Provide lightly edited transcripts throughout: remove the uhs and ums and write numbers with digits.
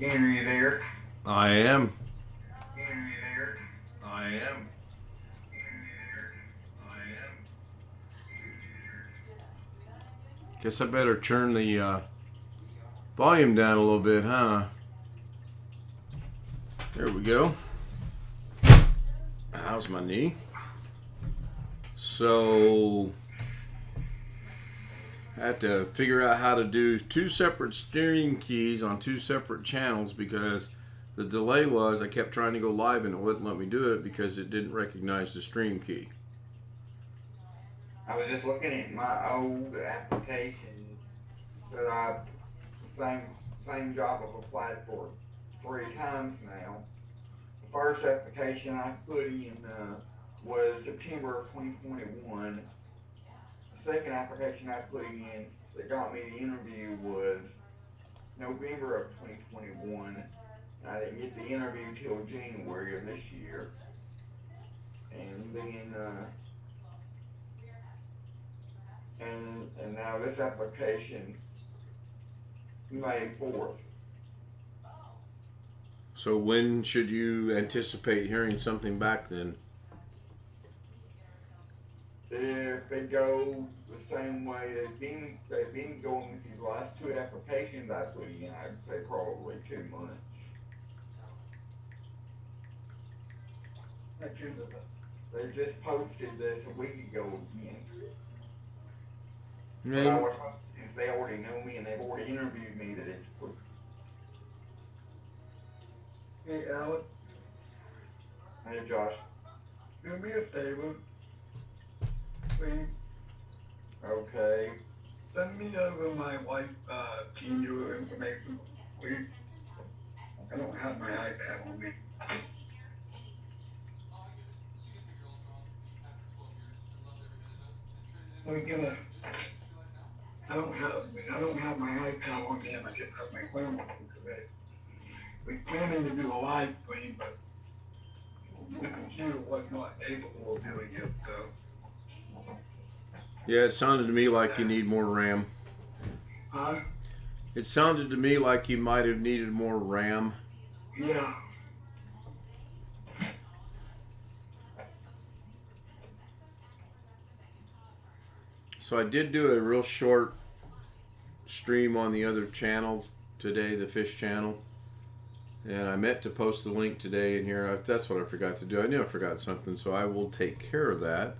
Henry there. I am. Henry there. I am. Guess I better turn the volume down a little bit, huh? There we go. How's my knee? So, I had to figure out how to do two separate steering keys on two separate channels because the delay was I kept trying to go live and it wouldn't let me do it because it didn't recognize the stream key. I was just looking at my old applications that same job I've applied for 3 times now. The first application I put in was September of 2021. The second application I put in that got me the interview was November of 2021. I didn't get the interview till January of this year. And then and now this application, May 4th. So when should you anticipate hearing something back then? If they go the same way they've been going with these last 2 applications I put in, I'd say probably 2 months. They just posted this a week ago again. But I would hope since they already know me and they've already interviewed me that it's quick. Hey, Alex. Hey, Josh. Do me a favor. Please. Okay. Send me over my wife, Teamviewer information, please. I don't have my iPad on me. We're gonna. I don't have my iPad on me. I just have my phone on me today. We're planning to do a live stream, but the computer was not capable of doing it, so. Yeah, it sounded to me like you need more RAM. Huh? It sounded to me like you might have needed more RAM. Yeah. So I did do a real short stream on the other channel today, the fish channel. And I meant to post the link today in here. That's what I forgot to do. I knew I forgot something, so I will take care of that.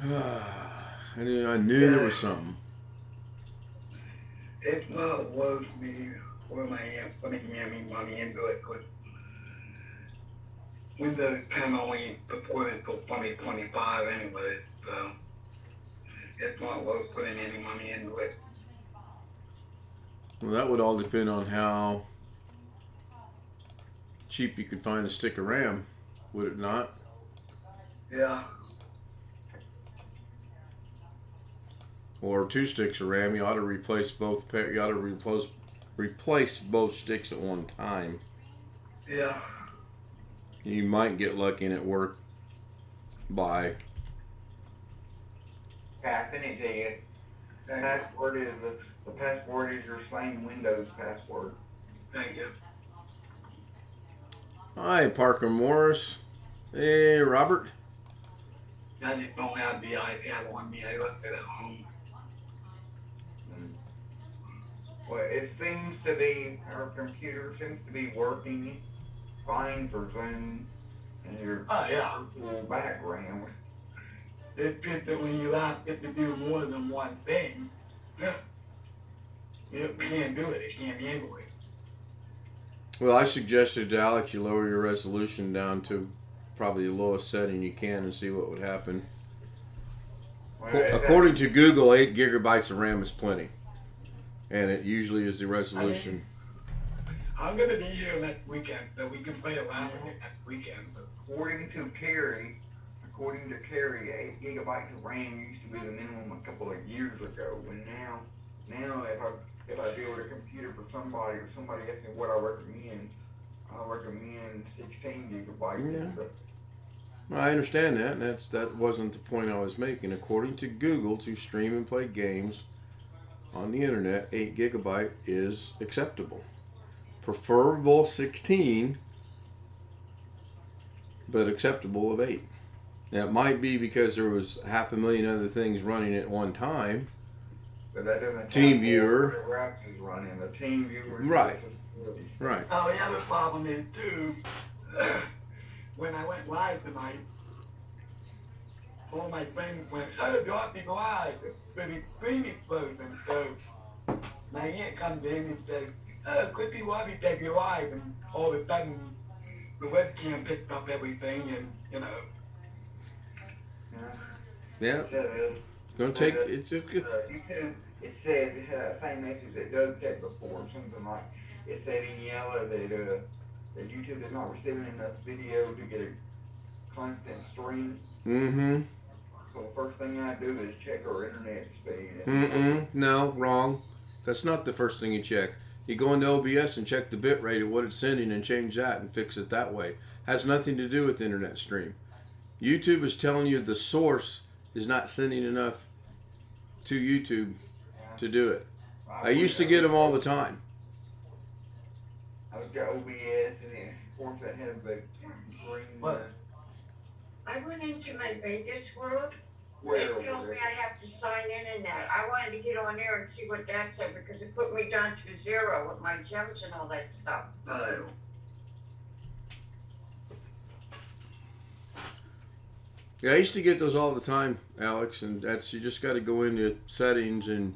I knew there was something. It's not worth me when I am putting any money into it, because Windows 10 only supported until 2025 anyway, so it's not worth putting any money into it. Well, that would all depend on how cheap you could find a stick of RAM, would it not? Yeah. Or 2 sticks of RAM. You ought to replace both. You ought to replace both sticks at one time. Yeah. You might get lucky and it work by. Passing it to you. The password is your same Windows password. Thank you. Hi, Parker Morris. Hey, Robert. I just don't have the iPad on me. I left it at home. Well, it seems to be, our computer seems to be working fine for Zoom and your virtual background. It's just that when you ask it to do more than one thing, you can't do it. It can't handle it. Well, I suggested to Alex you lower your resolution down to probably the lowest setting you can and see what would happen. Well, According to Google, 8 gigabytes of RAM is plenty. And it usually is the resolution. I'm going to be here next weekend, so we can play around with it next weekend. According to Carrie, 8 gigabytes of RAM used to be the minimum a couple of years ago. And now if I build a computer for somebody or somebody asks me what I recommend 16 gigabytes. Yeah. I understand that, and that wasn't the point I was making. According to Google, to stream and play games, on the internet, 8 gigabyte is acceptable. Preferable 16, but acceptable of 8. Now, it might be because there was 500,000 other things running at one time. But that doesn't Teamviewer. The routes is running. The Teamviewer. Right. Right. Oh, the other problem is too, when I went live tonight, all my friends went, oh, drop me live, but the screen is frozen, so my aunt comes in and says, oh, quickly while we take you live, and all of a sudden, the webcam picked up everything, and, you know. Yeah. It said, Gonna take it's a good. YouTube, it said, it had that same message that Doug said before, something like, it said in yellow that YouTube is not receiving enough video to get a constant stream. Mm-hmm. So the first thing I do is check our internet speed. No, wrong. That's not the first thing you check. You go into OBS and check the bit rate of what it's sending and change that and fix it that way. Has nothing to do with the internet stream. YouTube is telling you the source is not sending enough to YouTube to do it. I used to get them all the time. I would go OBS and then of course I had the green. What? I went into my Vegas world. Where It tells me I have to sign in and that. I wanted to get on there and see what that said because it put me down to 0 with my gems and all that stuff. Oh. Yeah, I used to get those all the time, Alex, and that's you just got to go into settings and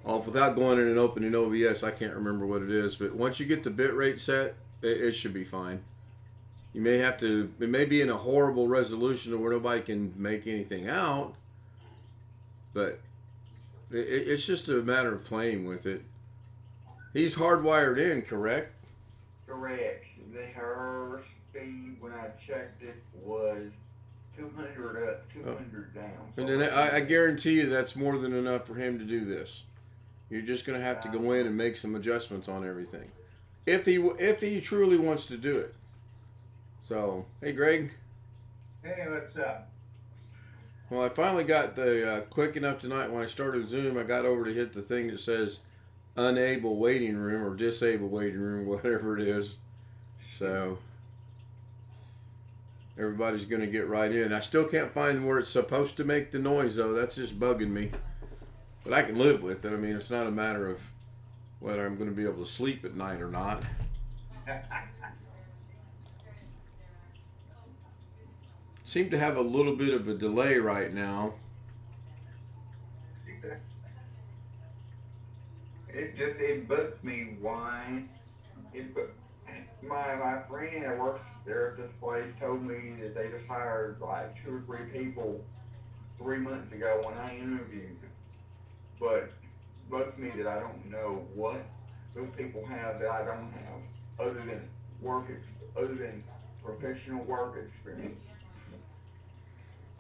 all without going in and opening OBS. I can't remember what it is, but once you get the bit rate set, it should be fine. You may have to. It may be in a horrible resolution where nobody can make anything out, but it's just a matter of playing with it. He's hardwired in, correct? Correct. Her speed when I checked it was 200 up, 200 down. And then I guarantee you that's more than enough for him to do this. You're just going to have to go in and make some adjustments on everything, if he truly wants to do it. So, hey, Greg. Hey, what's up? Well, I finally got the quick enough tonight when I started Zoom. I got over to hit the thing that says unable waiting room or disabled waiting room, whatever it is. So everybody's going to get right in. I still can't find where it's supposed to make the noise, though. That's just bugging me. But I can live with it. I mean, it's not a matter of whether I'm going to be able to sleep at night or not. Seem to have a little bit of a delay right now. It bugs me why. My friend that works there at this place told me that they just hired like 2 or 3 people 3 months ago when I interviewed. But it bugs me that I don't know what those people have that I don't have, other than professional work experience.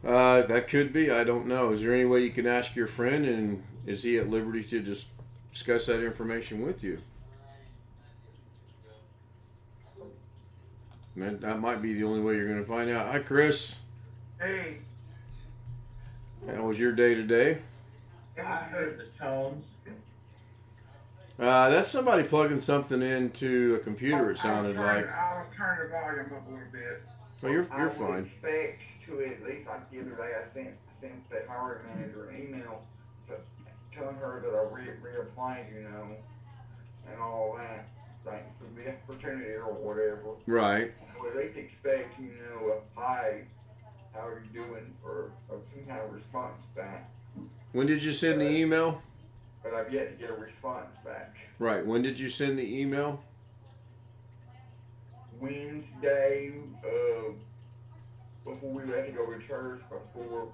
That could be. I don't know. Is there any way you can ask your friend, and is he at liberty to just discuss that information with you? That might be the only way you're going to find out. Hi, Chris. Hey, How was your day today? I heard the tones. That's somebody plugging something into a computer, it sounded like. I'll turn the volume up a little bit. Well, you're I would fine. expect to at least, like the other day, I sent the hiring manager an email telling her that I reapplied, and all that. Thanks for the opportunity or whatever. Right. I would at least expect, a hi, how are you doing, or some kind of response back. When did you send the email? But I've yet to get a response back. Right. When did you send the email? Wednesday, before we had to go to church, before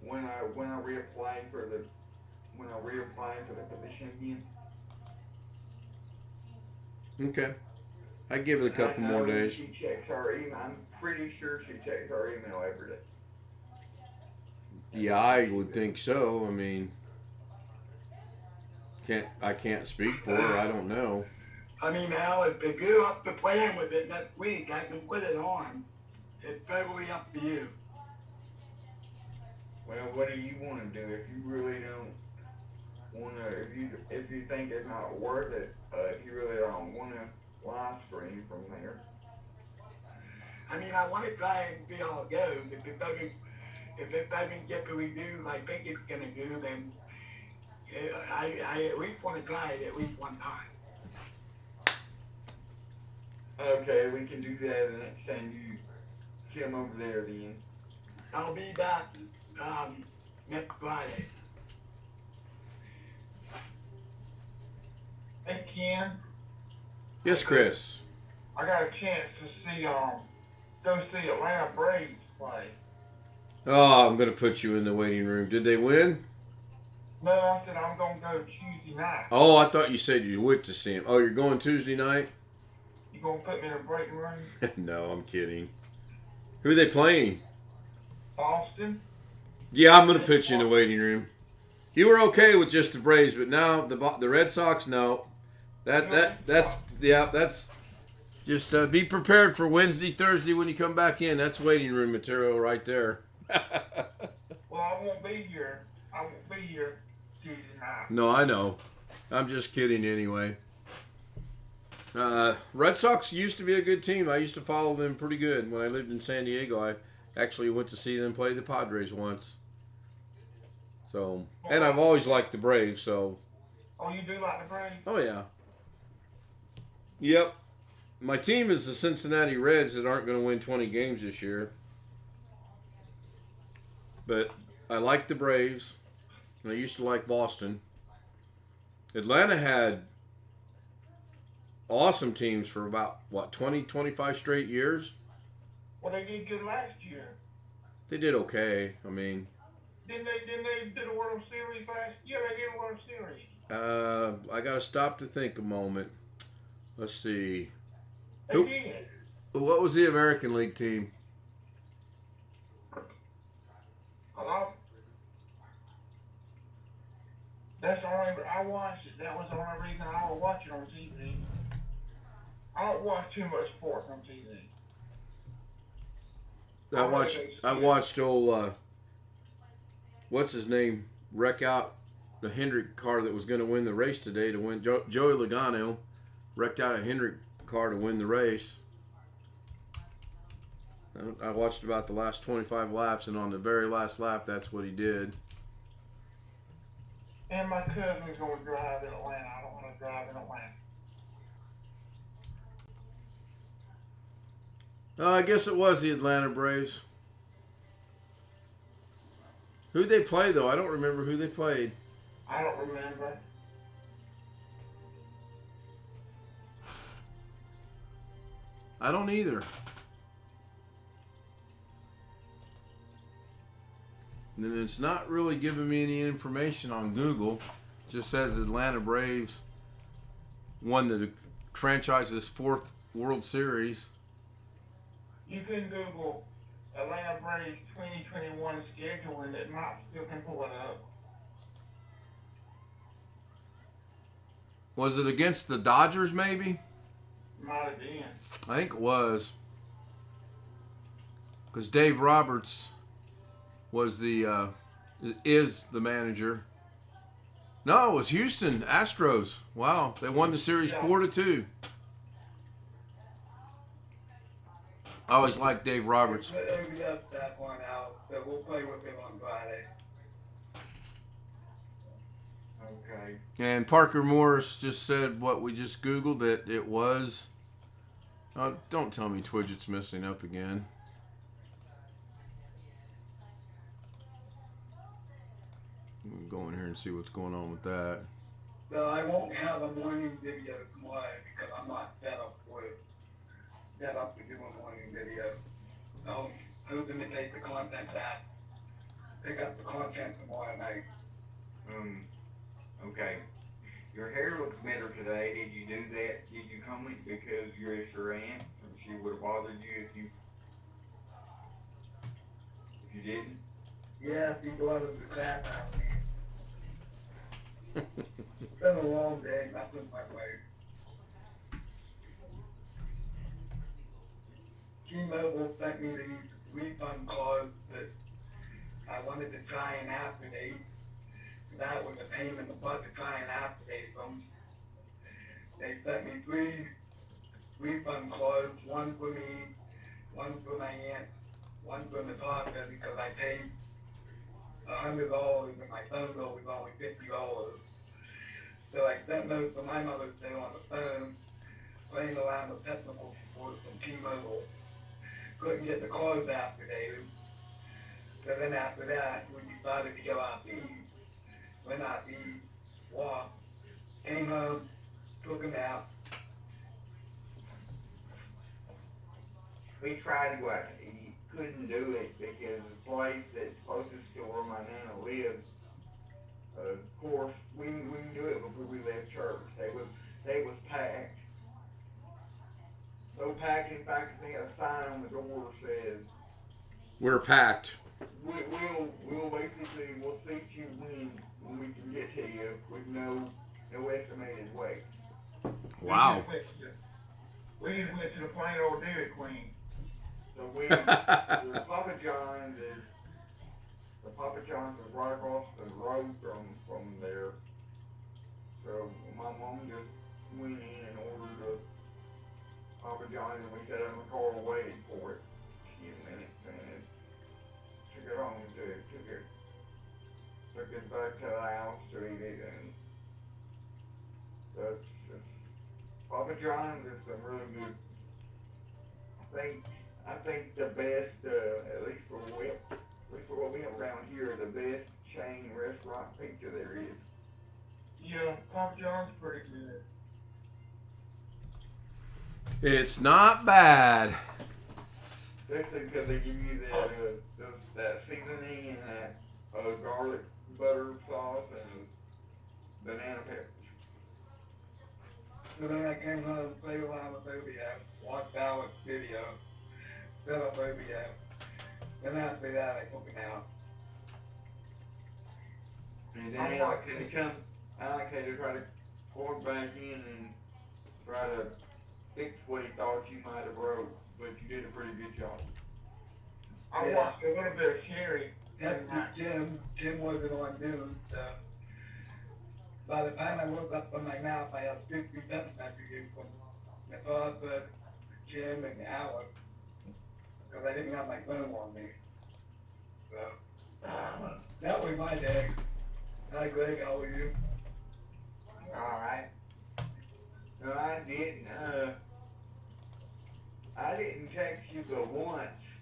when I reapplied for the position again. Okay. I give it a couple I more know days. She checks her email. I'm pretty sure she checks her email every day. Yeah, I would think so. I mean, I can't speak for her. I don't know. I mean, Al, if you're up to playing with it next week, I can put it on. It's totally up to you. Well, what do you want to do if you really don't? if you think it's not worth it, if you really don't wanna live stream from there. I mean, I want to try and be all go. If it doesn't get the review I think it's gonna do, then I at least want to try it at least one time. Okay, we can do that the next time you come over there then. I'll be back next Friday. Hey Ken, Yes, Chris. I got a chance to see go see Atlanta Braves play. Oh, I'm gonna put you in the waiting room. Did they win? No, I said I'm gonna go Tuesday night. Oh, I thought you said you went to see him. Oh, you're going Tuesday night? You gonna put me in the break room? No, I'm kidding. Who are they playing? Boston? Yeah, I'm gonna put you in the waiting room. You were okay with just the Braves, but now the Red Sox, no. That's just be prepared for Wednesday, Thursday when you come back in. That's waiting room material right there. Well, I won't be here. I won't be here Tuesday night. No, I know. I'm just kidding anyway. Red Sox used to be a good team. I used to follow them pretty good when I lived in San Diego. I actually went to see them play the Padres once. So, and I've always liked the Braves. So, Oh, you do like the Braves? oh yeah, yep. My team is the Cincinnati Reds that aren't going to win 20 games this year. But I like the Braves. And I used to like Boston. Atlanta had awesome teams for about, 20, 25 straight years? Well, they did good last year. They did okay. I mean, Didn't they do the World Series last? Yeah, they did the World Series. I got to stop to think a moment. Let's see. They Who- did. What was the American League team? Hello? That's the only I watched it. That was the only reason I would watch it on TV. I don't watch too much sports on TV. I watched old what's his name wreck out the Hendrick car that was going to win the race today to win. Joey Logano wrecked out a Hendrick car to win the race. I watched about the last 25 laps, and on the very last lap, that's what he did. And my cousin's going to drive in Atlanta. I don't want to drive in Atlanta. I guess it was the Atlanta Braves. Who'd they play, though? I don't remember who they played. I don't remember. I don't either. And then it's not really giving me any information on Google. It just says Atlanta Braves won the franchise's 4th World Series. You can Google Atlanta Braves 2021 schedule and it might still can pull it up. Was it against the Dodgers, maybe? Might have been. I think it was. Because Dave Roberts was is the manager. No, it was Houston Astros. Wow, they won the series 4-2. I always liked Dave Roberts. Maybe up that one out, but we'll play with him on Friday. Okay. And Parker Morris just said what we just Googled, that it was. Oh, don't tell me Twidget's messing up again. I'm going here and see what's going on with that. So I won't have a morning video tomorrow because I'm not set up for it. Set up to do a morning video. I'm hoping to take the content back. Pick up the content tomorrow night. Okay. Your hair looks better today. Did you do that? Did you comb it because you're at your aunt's and she would have bothered you if you didn't? Yeah, people out of the crap out of me. It's been a long day, nothing my way. T-Mobile sent me these refund cards that I wanted to try and activate. that was a pain in the butt to try and activate them. They sent me 3 refund codes, one for me, one for my aunt, one for my father, because I paid $100 and my phone bill was only $50. So I sent those to my mother still on the phone, playing around with technical support from T-Mobile. Couldn't get the cards activated. So then after that, we decided to go out to eat. Went out to eat, walked, came home, took a nap. We tried to go out to eat, couldn't do it because the place that's closest to where my nana lives, of course, we can do it before we left church. They was packed. So packed, in fact, they had a sign on the door that says, We're packed. we'll basically, we'll seat you when we can get to you with no estimated weight. Wow. We just went to the plain old Dairy Queen. So the Papa John's is right across the road from there. So my mom just went in and ordered a Papa John's, and we sat in the car and waited for it a few minutes, and it took it home took it back to the house to eat it, and that's just Papa John's is some really good. I think the best, at least for what we have around here, the best chain restaurant pizza there is. Yeah, Papa John's pretty good. It's not bad. Especially because they give you that seasoning and that garlic butter sauce and banana peppers. So then I came home, played around with Booby app, watched Alex video, set up Booby app. Then after that, I took it out. And then Alex had to try to plug back in and try to fix what he thought you might have broke, but you did a pretty good job. I watched a little bit of Sherry. Tim wasn't on noon, so by the time I woke up from my nap, I had 50 text messages from my father, Jim, and Alex, because I didn't have my phone on me. So, that was my day. Hi Greg, how are you? Alright. No, I didn't text you but once.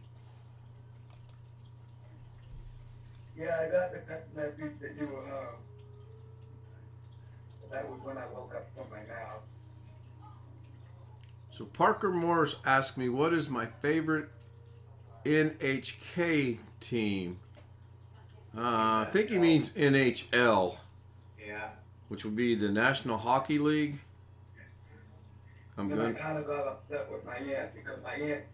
Yeah, I got the text message that you were home. That was when I woke up from my nap. So Parker Morris asked me, what is my favorite NHK team? I think he means NHL. Yeah. Which would be the National Hockey League. I'm Then good. I kind of got upset with my aunt because my aunt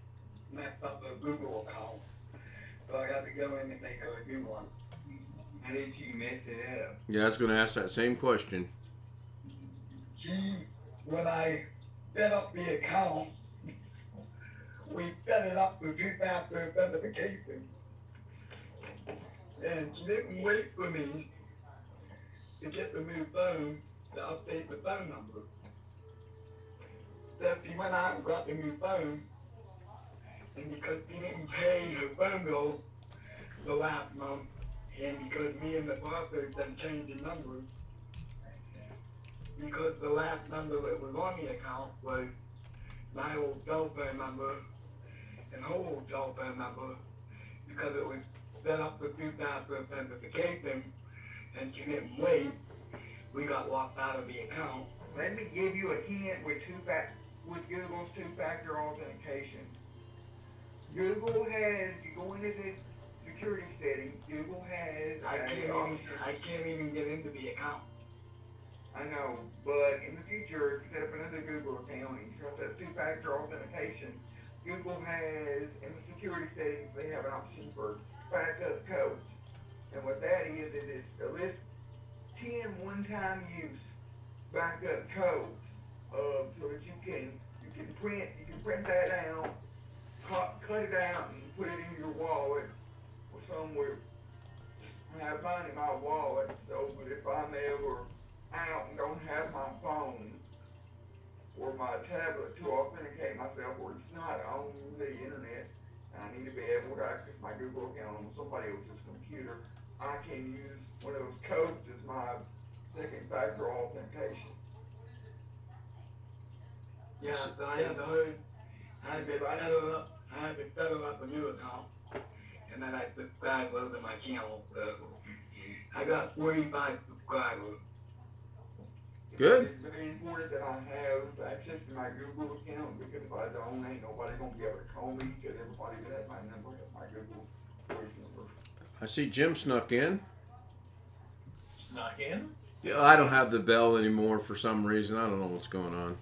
messed up her Google account. So I got to go in and make her a new one. How did you mess it up? Yeah, I was going to ask that same question. When I set up the account, we set it up with two-factor authentication. And she didn't wait for me to get the new phone to update the phone number. So she went out and got the new phone, and because she didn't pay her phone bill the last month, and because me and the father done changed the number, because the last number that was on the account was my old cell phone number and her old cell phone number, because it was set up with two-factor authentication, and she didn't wait, we got locked out of the account. Let me give you a hint with Google's two-factor authentication. Google has, you go into the security settings, Google has I can't even get into the account. I know, but in the future, if you set up another Google account and you try to set up two-factor authentication, Google has, in the security settings, they have an option for backup codes. And what that is it's a list 10 one-time use backup codes, so that you can print that out, cut it out and put it in your wallet or somewhere I have mine in my wallet, so but if I'm ever out and don't have my phone or my tablet to authenticate myself, or it's not on the internet, and I need to be able to access my Google account on somebody else's computer, I can use one of those codes as my second factor authentication. Yeah, but I have heard, I had to fill up a new account, and then I put back over my channel. I got 45 subscribers. Good. It's very important that I have access to my Google account, because if I don't, ain't nobody gonna be able to call me, because everybody that has my number has my Google voice number. I see Jim snuck in. Snuck in? Yeah, I don't have the bell anymore for some reason. I don't know what's going on.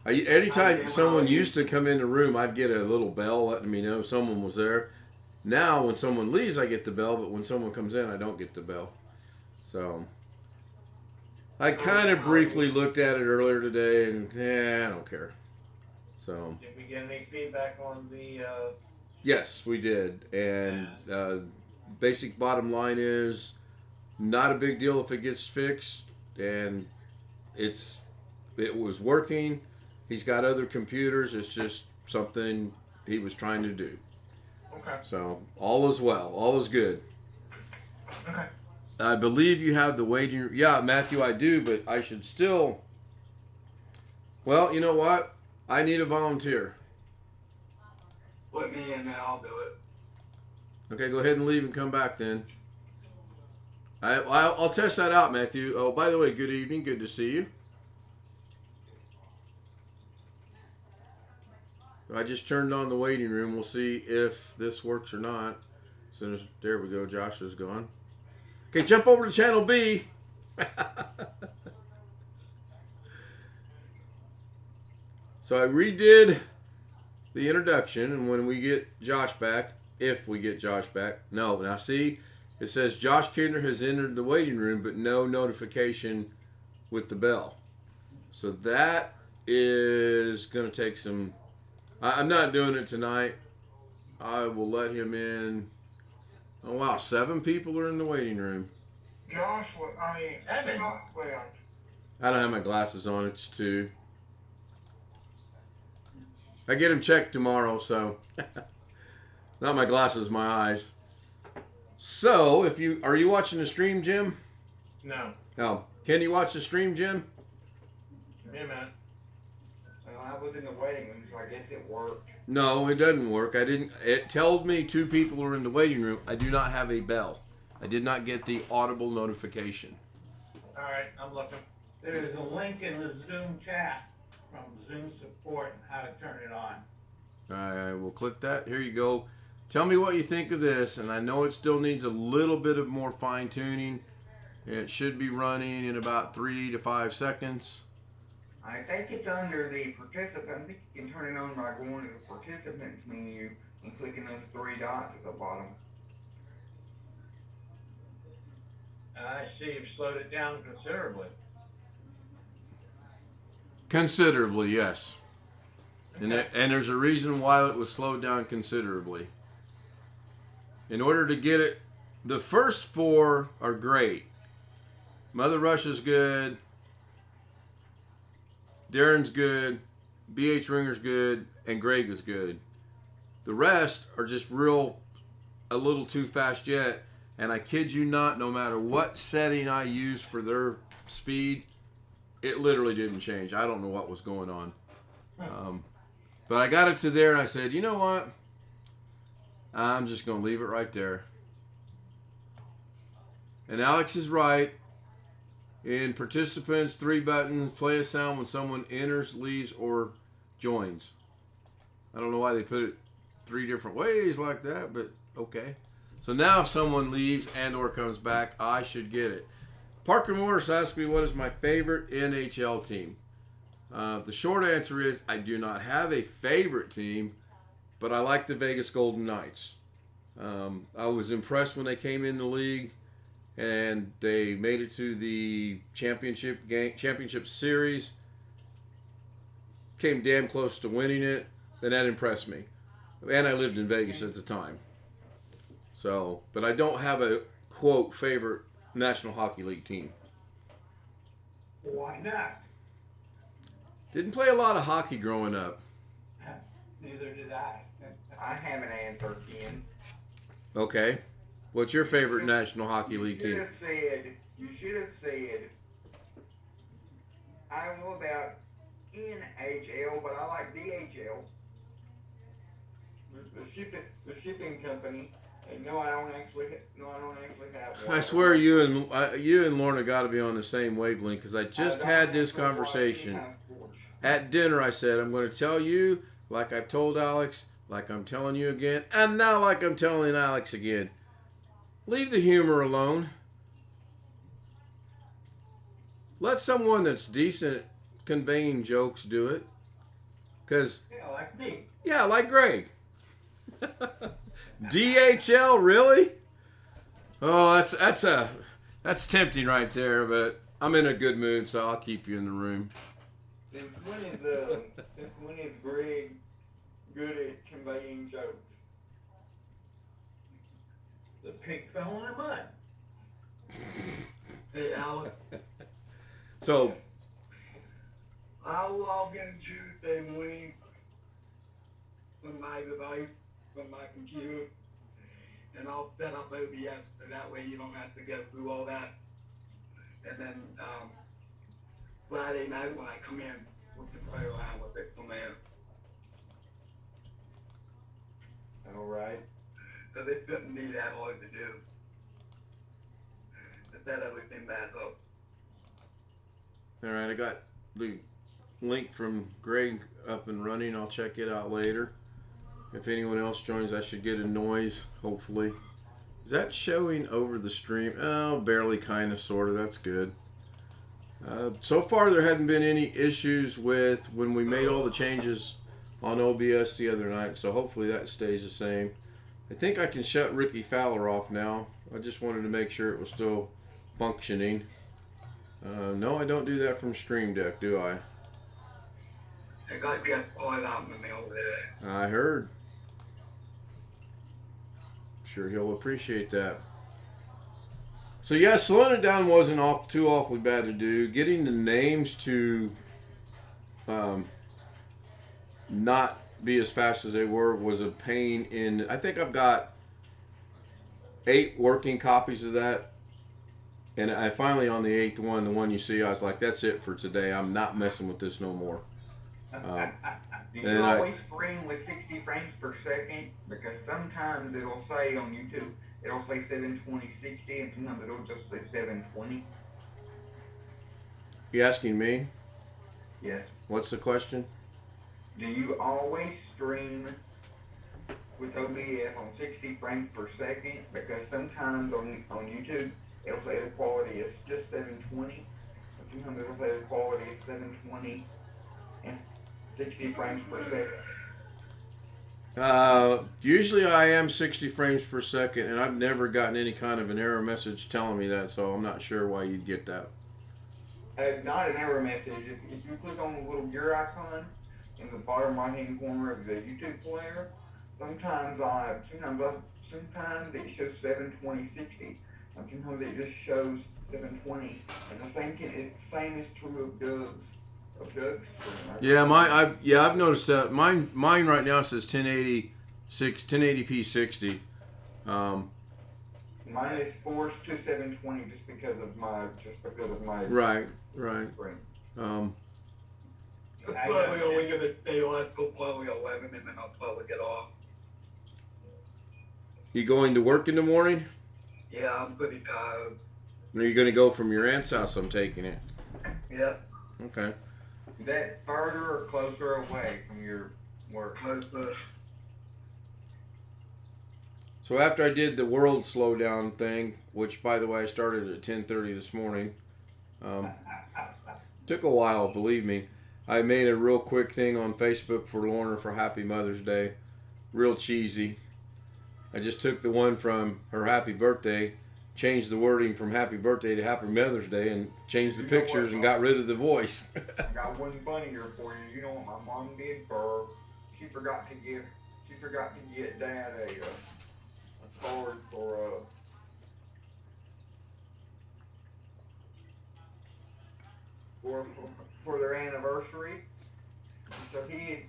Anytime someone used to come in the room, I'd get a little bell letting me know someone was there. Now, when someone leaves, I get the bell, but when someone comes in, I don't get the bell. So, I kind of briefly looked at it earlier today, and I don't care. So, Did we get any feedback on the, yes, we did. And basic bottom line is, not a big deal if it gets fixed, and it was working. He's got other computers. It's just something he was trying to do. okay. So all is well. All is good. Okay. I believe you have the waiting. Yeah, Matthew, I do, but I should still. Well, you know what? I need a volunteer. Put me in there, I'll do it. Okay, go ahead and leave and come back then. I'll test that out, Matthew. Oh, by the way, good evening. Good to see you. I just turned on the waiting room. We'll see if this works or not. As soon as, there we go. Josh is gone. Okay, jump over to channel B. So I redid the introduction, and when we get Josh back, if we get Josh back, no. Now see, it says Josh Kidner has entered the waiting room, but no notification with the bell. So that is going to take some. I'm not doing it tonight. I will let him in. Oh wow, 7 people are in the waiting room. Josh, Evan. Josh left. I don't have my glasses on. It's 2. I get them checked tomorrow, so not my glasses, my eyes. So, are you watching the stream, Jim? No. Oh, can you watch the stream, Jim? Give me a minute. Well, I was in the waiting room, so I guess it worked. No, it doesn't work. It told me 2 people are in the waiting room. I do not have a bell. I did not get the audible notification. All right, I'm looking. There's a link in the Zoom chat from Zoom support and how to turn it on. I will click that. Here you go. Tell me what you think of this, and I know it still needs a little bit of more fine tuning. It should be running in about 3 to 5 seconds. I think it's under the participant. I think you can turn it on by going to the participants menu and clicking those 3 dots at the bottom. I see you've slowed it down considerably. Considerably, yes. Okay. And there's a reason why it was slowed down considerably. In order to get it, the first 4 are great. Mother Russia's good. Darren's good. BH Ringer's good. And Greg is good. The rest are just a little too fast yet. And I kid you not, no matter what setting I use for their speed, it literally didn't change. I don't know what was going on. But I got it to there, and I said, you know what? I'm just going to leave it right there. And Alex is right. In participants, 3 buttons, play a sound when someone enters, leaves, or joins. I don't know why they put it 3 different ways like that, but okay. So now if someone leaves and or comes back, I should get it. Parker Morris asked me what is my favorite NHL team. The short answer is I do not have a favorite team, but I like the Vegas Golden Knights. I was impressed when they came in the league and they made it to the championship series. Came damn close to winning it, and that impressed me. And I lived in Vegas at the time. So, but I don't have a quote favorite National Hockey League team? Why not? Didn't play a lot of hockey growing up. Neither did I. I have an answer, Ken. Okay. What's your favorite National Hockey League team? You should have said, I don't know about NHL, but I like DHL. The shipping company. And no, I don't actually have one. I swear you and Lorna got to be on the same wavelength, because I just had this conversation. At dinner, I said, I'm going to tell you, like I've told Alex, like I'm telling you again, and now like I'm telling Alex again. Leave the humor alone. Let someone that's decent at conveying jokes do it. Because, Yeah, like me. yeah, like Greg. DHL, really? Oh, that's tempting right there, but I'm in a good mood, so I'll keep you in the room. Since when is Greg good at conveying jokes? The pig fell in the mud. Hey, Alex, So, I'll log in Tuesday morning from my device, from my computer, and I'll set up OBS, so that way you don't have to go through all that. And then, Friday night when I come in, we'll just play around with it from there. Alright. Because it shouldn't be that hard to do. To set everything back up. all right, I got the link from Greg up and running. I'll check it out later. If anyone else joins, I should get a noise, hopefully. Is that showing over the stream? Oh, barely, kind of, sort of. That's good. So far, there hadn't been any issues with when we made all the changes on OBS the other night, so hopefully that stays the same. I think I can shut Ricky Fowler off now. I just wanted to make sure it was still functioning. No, I don't do that from Stream Deck, do I? I got Jeff caught out in the mail today. I heard. Sure he'll appreciate that. So yeah, slowing it down wasn't too awfully bad to do. Getting the names to not be as fast as they were was a pain in. I think I've got 8 working copies of that, and I finally on the 8th one, the one you see, I was like, that's it for today. I'm not messing with this no more. Do you And always stream with 60 frames per second? Because sometimes it'll say on YouTube, it'll say 720, 60, and sometimes it'll just say 720. You asking me? Yes. What's the question? Do you always stream with OBS on 60 frames per second? Because sometimes on YouTube, it'll say the quality is just 720. And sometimes it'll say the quality is 720 and 60 frames per second. Usually I am 60 frames per second, and I've never gotten any kind of an error message telling me that, so I'm not sure why you'd get that. Not an error message. If you click on the little gear icon in the bottom right hand corner of the YouTube player, sometimes it shows 720 60, and sometimes it just shows 720. And the same is true of Doug's. Yeah, I've noticed that. Mine right now says 1080p 60. Mine is forced to 720 just because of my Right. screen. It's probably only going to stay on till probably 11 and then I'll probably get off. You going to work in the morning? Yeah, I'm pretty tired. Or are you going to go from your aunt's house? I'm taking it. Yeah, Okay. Is that further or closer away from your work? closer. So after I did the world slowdown thing, which by the way I started at 10:30 this morning, took a while, believe me. I made a real quick thing on Facebook for Lorna for Happy Mother's Day, real cheesy. I just took the one from her happy birthday, changed the wording from Happy Birthday to Happy Mother's Day, and changed the pictures and got rid of the voice. I got one funnier for you. You know what my mom did for her? She forgot to get Dad a card for for their anniversary. And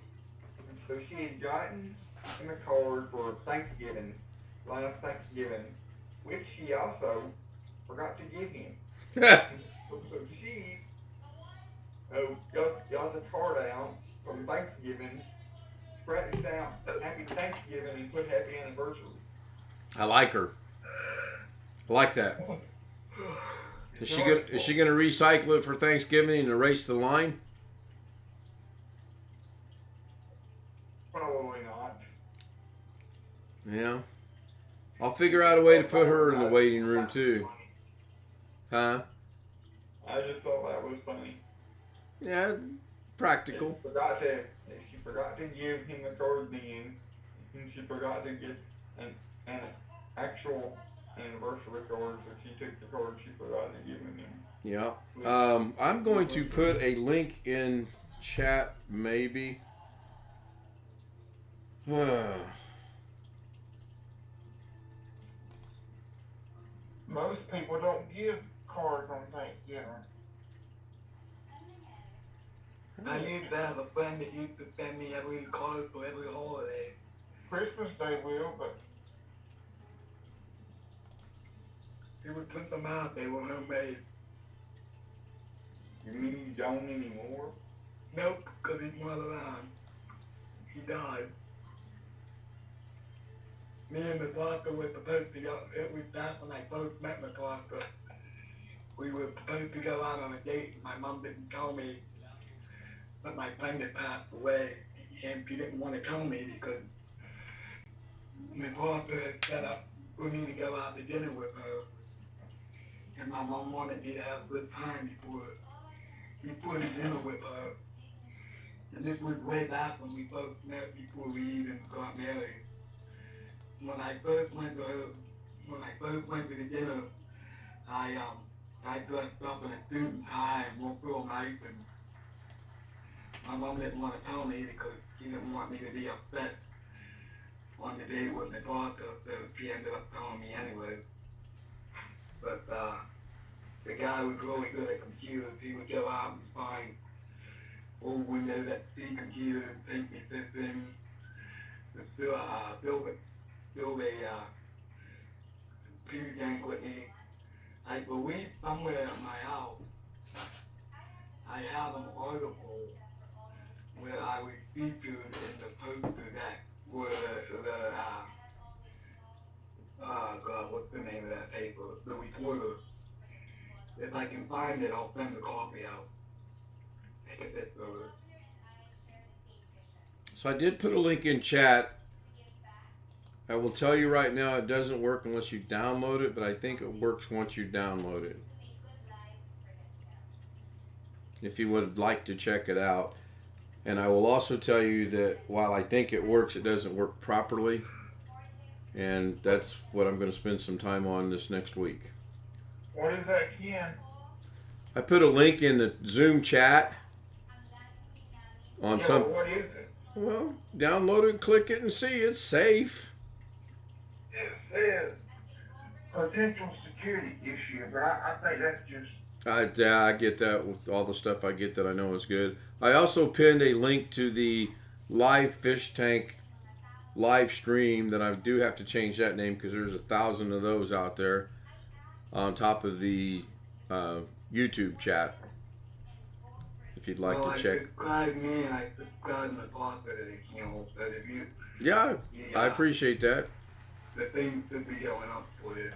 so she had gotten him a card for Thanksgiving, last Thanksgiving, which she also forgot to give him. So she got the card out from Thanksgiving, scratched out Happy Thanksgiving, and put Happy Anniversary. I like her. I like that. Is she gonna recycle it for Thanksgiving and erase the line? Probably not. Yeah. I'll figure out a way to put her in the waiting room too. Huh? I just thought that was funny. Yeah, practical. She forgot to give him the card then, and she forgot to get an actual anniversary card, so she took the card she forgot to give him. Yeah. I'm going to put a link in chat, maybe. Most people don't give cards on Thanksgiving. I used to have a friend that used to send me every card for every holiday. Christmas they will, but He would print them out, they were homemade. You mean you don't anymore? Nope, because he's not around. He died. Me and the doctor were supposed to go, it was back when I first met the doctor. We were supposed to go out on a date, and my mom didn't tell me that my friend had passed away, and she didn't want to tell me because my doctor had set up for me to go out to dinner with her, and my mom wanted me to have a good time before he put a dinner with her. And this was way back when we both met before we even got married. When I first went to the dinner, I dressed up in a suit and tie and went real nice, and my mom didn't want to tell me because she didn't want me to be upset on the day with the doctor, so she ended up telling me anyway. But the guy was really good at computers. He would go out and find old Windows XP computers and take me systems, build a computer tank with me. I believe somewhere at my house, I have an article where I was featured in the poster that were God, what's the name of that paper? The Reporter. If I can find it, I'll send the copy out. Make it bit better. So I did put a link in chat. I will tell you right now, it doesn't work unless you download it, but I think it works once you download it. If you would like to check it out. And I will also tell you that while I think it works, it doesn't work properly. And that's what I'm going to spend some time on this next week. what is that, Ken? I put a link in the Zoom chat on Yeah, some. but what is it? Well, download it, click it, and see. It's safe. It says potential security issue, but I think that's just I get that with all the stuff I get that I know is good. I also pinned a link to the live fish tank live stream that I do have to change that name because there's 1,000 of those out there on top of the YouTube chat. If you'd like to check. Subscribe me and I subscribe my doctor to the channel, but if you, Yeah, I appreciate that. the things should be going up for you.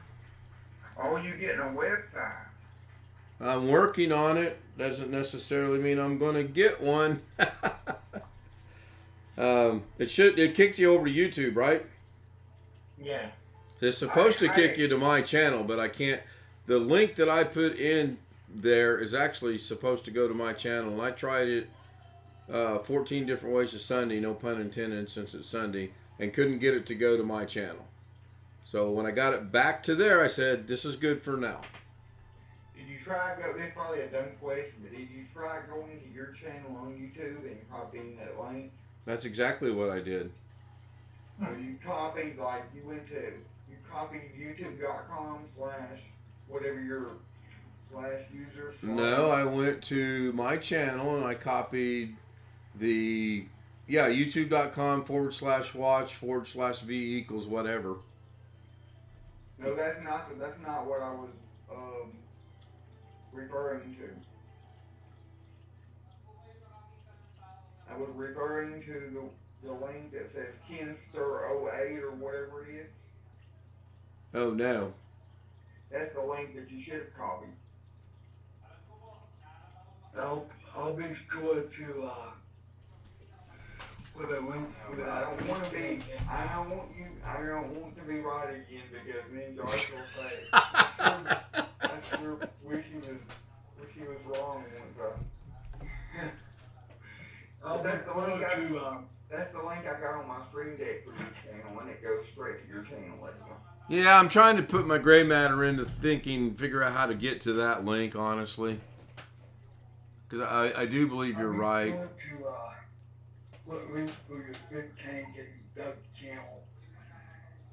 oh, you getting a website. I'm working on it. Doesn't necessarily mean I'm going to get one. It kicks you over to YouTube, right? Yeah. It's supposed to kick you to my channel, but I can't. The link that I put in there is actually supposed to go to my channel, and I tried it 14 different ways to Sunday, no pun intended, since it's Sunday, and couldn't get it to go to my channel. So when I got it back to there, I said, this is good for now. Did you try this is probably a dumb question, but did you try going to your channel on YouTube and copying that link? That's exactly what I did. So you copied, like, you copied youtube.com/ whatever your /user. No, I went to my channel and I copied the youtube.com/watch/v equals whatever. No, that's not what I was referring to. I was referring to the link that says Kinster08 or whatever it is. Oh no. That's the link that you should have copied. I'll be sure to, put a link, I don't want to be. I don't want to be right again because then Josh will say, I sure wish he was wrong one time. I'll be That's the sure link to, That's the link I got on my stream deck for your channel, and it goes straight to your channel. There you go. Yeah, I'm trying to put my gray matter into thinking, figure out how to get to that link, honestly. Because I do believe you're right. I'll be sure to, put links for your big tank and Doug channel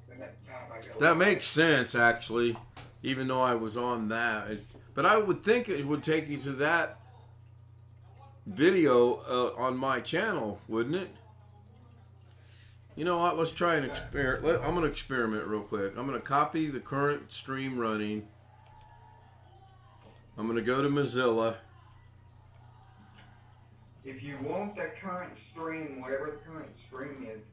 the next time I go. That makes sense, actually, even though I was on that. But I would think it would take you to that video on my channel, wouldn't it? You know what? Let's try an experiment. I'm going to experiment real quick. I'm going to copy the current stream running. I'm going to go to Mozilla. If you want the current stream, whatever the current stream is,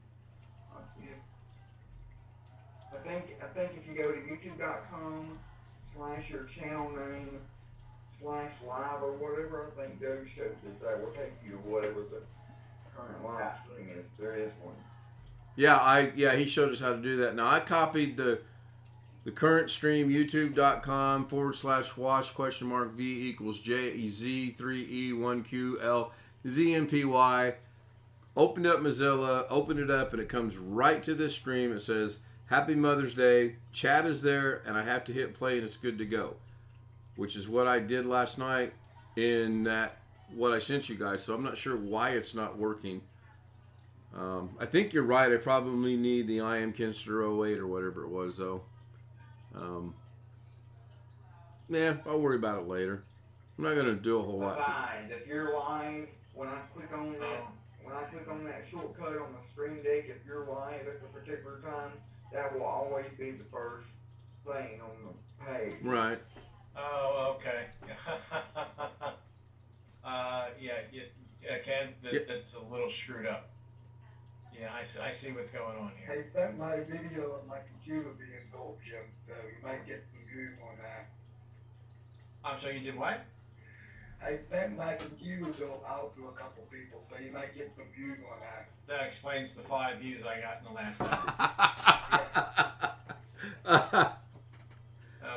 I think if you go to youtube.com/your channel name /live or whatever, I think Doug showed that will take you to whatever the current live stream is. There is one. Yeah, he showed us how to do that. Now I copied the current stream, youtube.com/wash?v equals JZ3E1QL ZMPY. Opened up Mozilla, opened it up, and it comes right to this stream. It says, Happy Mother's Day. Chat is there, and I have to hit play, and it's good to go. Which is what I did last night in what I sent you guys. So I'm not sure why it's not working. I think you're right. I probably need the I am Kinster08 or whatever it was, though. I'll worry about it later. I'm not gonna do a whole lot. Besides, if you're live, when I click on that shortcut on the stream deck, if you're live at a particular time, that will always be the first thing on the page. Right. Oh, okay. Ken, that's a little screwed up. Yeah, I see what's going on here. Hey, that my video on my computer being built, Jim, so you might get some views on that. I'm sorry, you did what? I sent my computer bill out to a couple people, so you might get some views on that. That explains the 5 views I got in the last hour.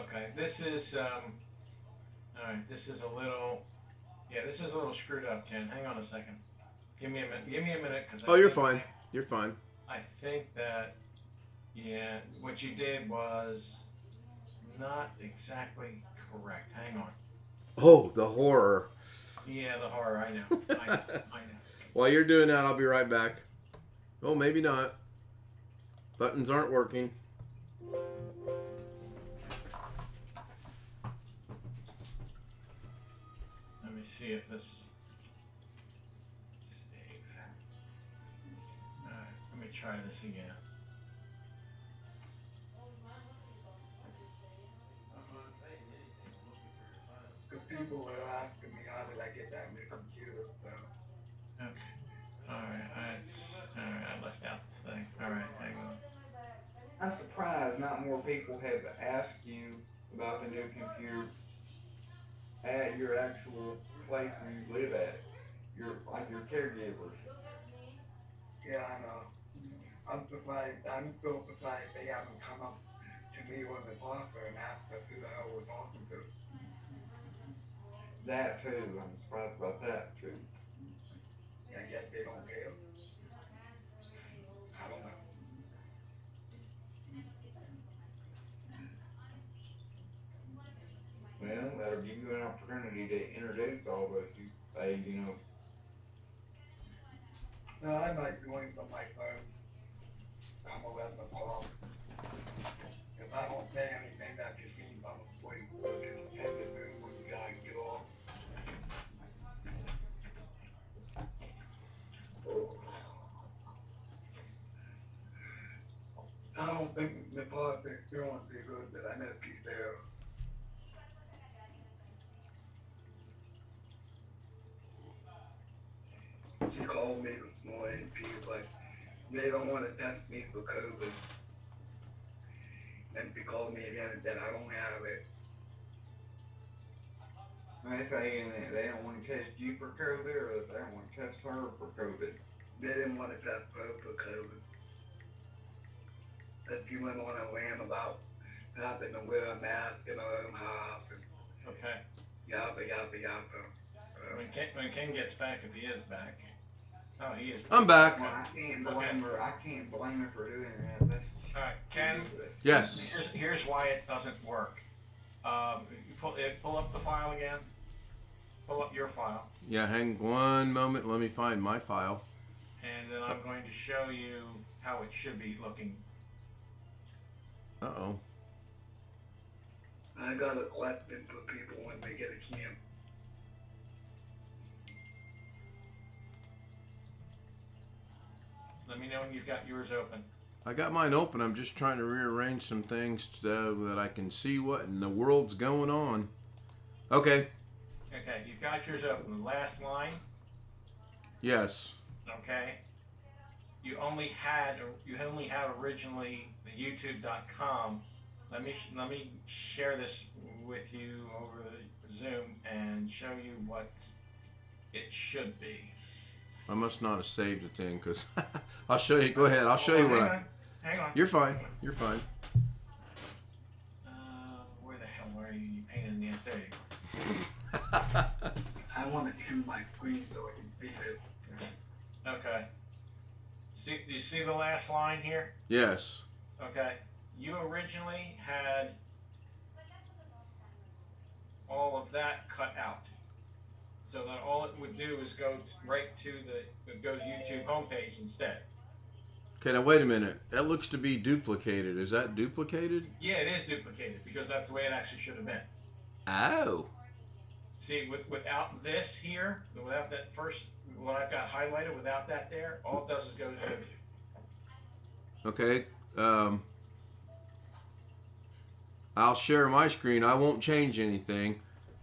Okay, this is alright, this is a little screwed up, Ken. Hang on a second. Give me a minute, cause Oh, you're fine. You're fine. I think that, what you did was not exactly correct. Hang on. Oh, the horror. Yeah, the horror, I know. I know. While you're doing that, I'll be right back. Oh, maybe not. Buttons aren't working. Let me see if this... Save. Alright, let me try this again. The people are asking me how did I get that new computer, so. Okay. Alright, I left out the thing. Alright, hang on. I'm surprised not more people have asked you about the new computer at your actual place where you live at. Your caregivers. Yeah, I know. I'm so surprised they haven't come up to me on the offer and asked us who the hell we're talking to. That too. I'm surprised about that too. Yeah, I guess they don't care. I don't know. Well, that'll give you an opportunity to introduce all of us. You know. No, I might join from my phone. Come 11 o'clock. If I don't say anything, that just means I'm asleep. So just head to the room when you I don't think the politics doing too good, but I know she's there. She called me this morning, she was like, they don't wanna test me for COVID. And she called me again and said, I don't have it. And they saying that they don't wanna test you for COVID, or that they don't wanna test her for COVID. They didn't wanna test her for COVID. That she went on a rant about having to wear a mask in her own house and Okay. yabba yabba yabba. When Ken gets back, if he is back. Oh, he is. I'm back. Well, I can't blame her. I can't blame her for doing that. That's All right, Ken. Yes. Here's why it doesn't work. Pull up the file again. Pull up your file, Yeah, hang one moment. Let me find my file. and then I'm going to show you how it should be looking. Uh-oh. I got a question for people when they get a camp. Let me know when you've got yours open. I got mine open. I'm just trying to rearrange some things so that I can see what in the world's going on. Okay. Okay, you've got yours open. The last line. Yes. Okay. You only had originally the YouTube.com. Let me share this with you over the Zoom and show you what it should be. I must not have saved the thing because I'll show you. Go ahead. I'll show you what Hang on. You're fine. You're fine. Where the hell are you? You pain in the ass. There you go. I want to trim my screen so I can see it. Okay. Do you see the last line here? Yes. Okay. You originally had all of that cut out, so that all it would do is go right to the YouTube homepage instead. Okay, now wait a minute. That looks to be duplicated. Is that duplicated? Yeah, it is duplicated because that's the way it actually should have been. Oh. See, without this here, without that first, what I've got highlighted, without that there, all it does is go to Okay. I'll share my screen. I won't change anything.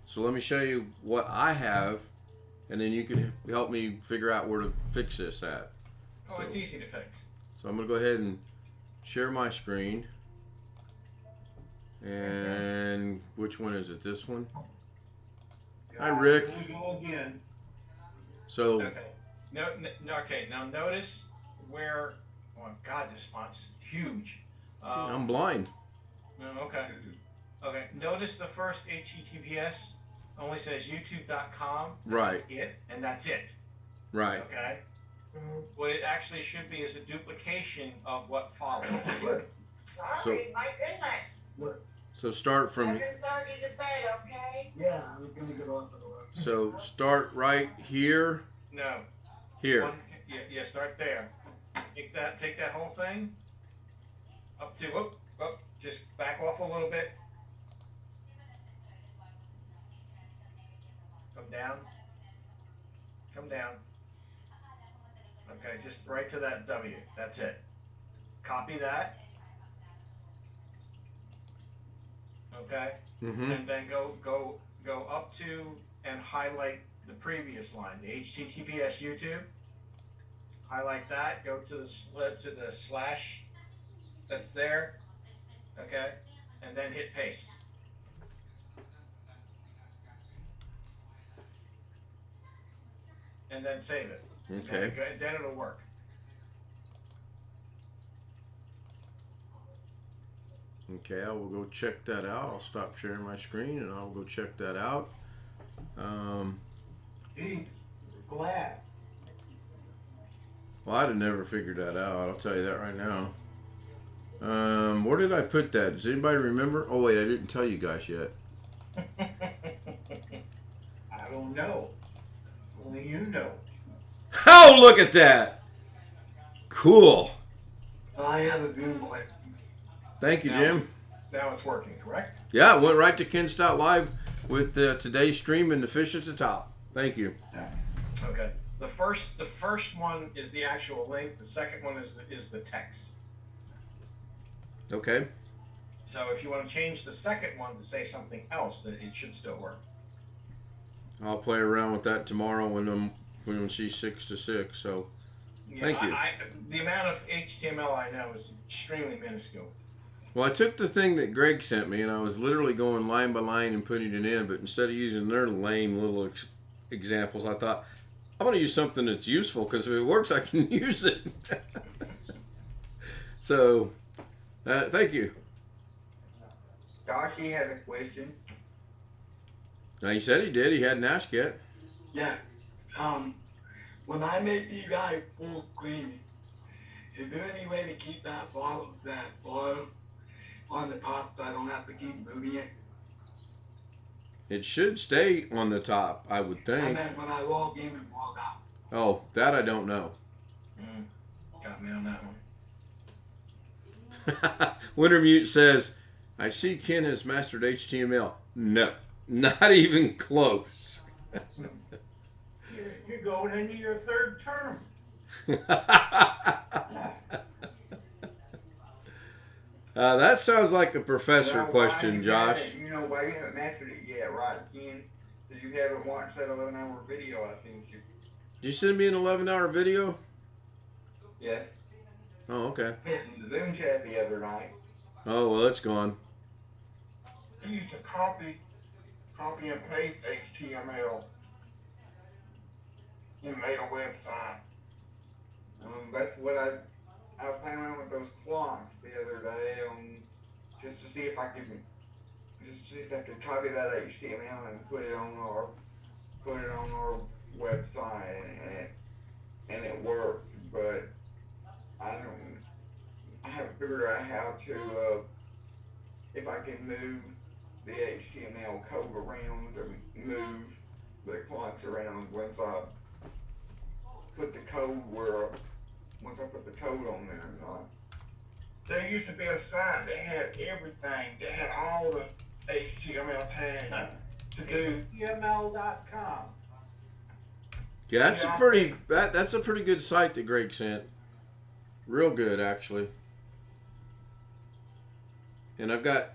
So let me show you what I have, and then you can help me figure out where to fix this at. Oh, it's easy to fix. So I'm going to go ahead and share my screen. And which one is it? This one? Hi, Rick. Here we go again. So, Okay. No, okay, now notice where, oh God, this font's huge. I'm blind. Okay. Okay, notice the first HTTPS only says youtube.com. Right. That's it, and that's it. Right. Okay? What it actually should be is a duplication of what follows. Sorry, my goodness. So start from, 7:30 to bed, okay? Yeah, I was gonna get off of the work. so start right here, No. here. Yeah, start there. Take that whole thing up to, just back off a little bit. Come down. Come down. Okay, just right to that W. That's it. Copy that. Okay? Mm-hmm. And then go up to and highlight the previous line, the HTTPS YouTube. Highlight that. Go to the slash that's there. Okay, and then hit paste. And then save it. Okay. And then it'll work. Okay, I will go check that out. I'll stop sharing my screen and I'll go check that out. Geez, glad. Well, I'd have never figured that out. I'll tell you that right now. Where did I put that? Does anybody remember? Oh wait, I didn't tell you guys yet. I don't know. Only you know. Oh, look at that! Cool. I have a Zoom question. Thank you, Jim. Now it's working, correct? Yeah, it went right to Ken Stout Live with today's stream and the fish at the top. Thank you. Okay. The first one is the actual link. The second one is the text. Okay. So if you want to change the second one to say something else, then it should still work. I'll play around with that tomorrow when she's 6 to 6. So Yeah, thank you. The amount of HTML I know is extremely minuscule. Well, I took the thing that Greg sent me, and I was literally going line by line and putting it in. But instead of using their lame little examples, I thought I'm going to use something that's useful, because if it works, I can use it. So, thank you. Josh, he has a question. Now, he said he did. He hadn't asked yet. Yeah. When I make these guys full cream, is there any way to keep that bottle on the top so I don't have to keep moving it? It should stay on the top, I would I think. meant when I log in and log out. Oh, that I don't know. Got me on that one. Wintermute says, I see Ken has mastered HTML. No, not even close. You're going into your third term. That sounds like a professor Well, why question, you Josh. haven't- You know why you haven't mastered it yet, right, Ken? Because you haven't watched that 11-hour video I sent you. Did you send me an 11-hour video? Yes. Oh, okay. In the Zoom chat the other night. Oh, well, it's gone. He used to copy and paste HTML and made a website. That's what I was playing around with those clocks the other day, just to see if I could copy that HTML and put it on our website, and it worked. But I haven't figured out how to if I can move the HTML code around or move the clocks around once I put the code once I put the code on there or not. There used to be a site that had everything, that had all the HTML tags to do. HTML.com. Yeah, that's a pretty good site that Greg sent. Real good, actually. And I've got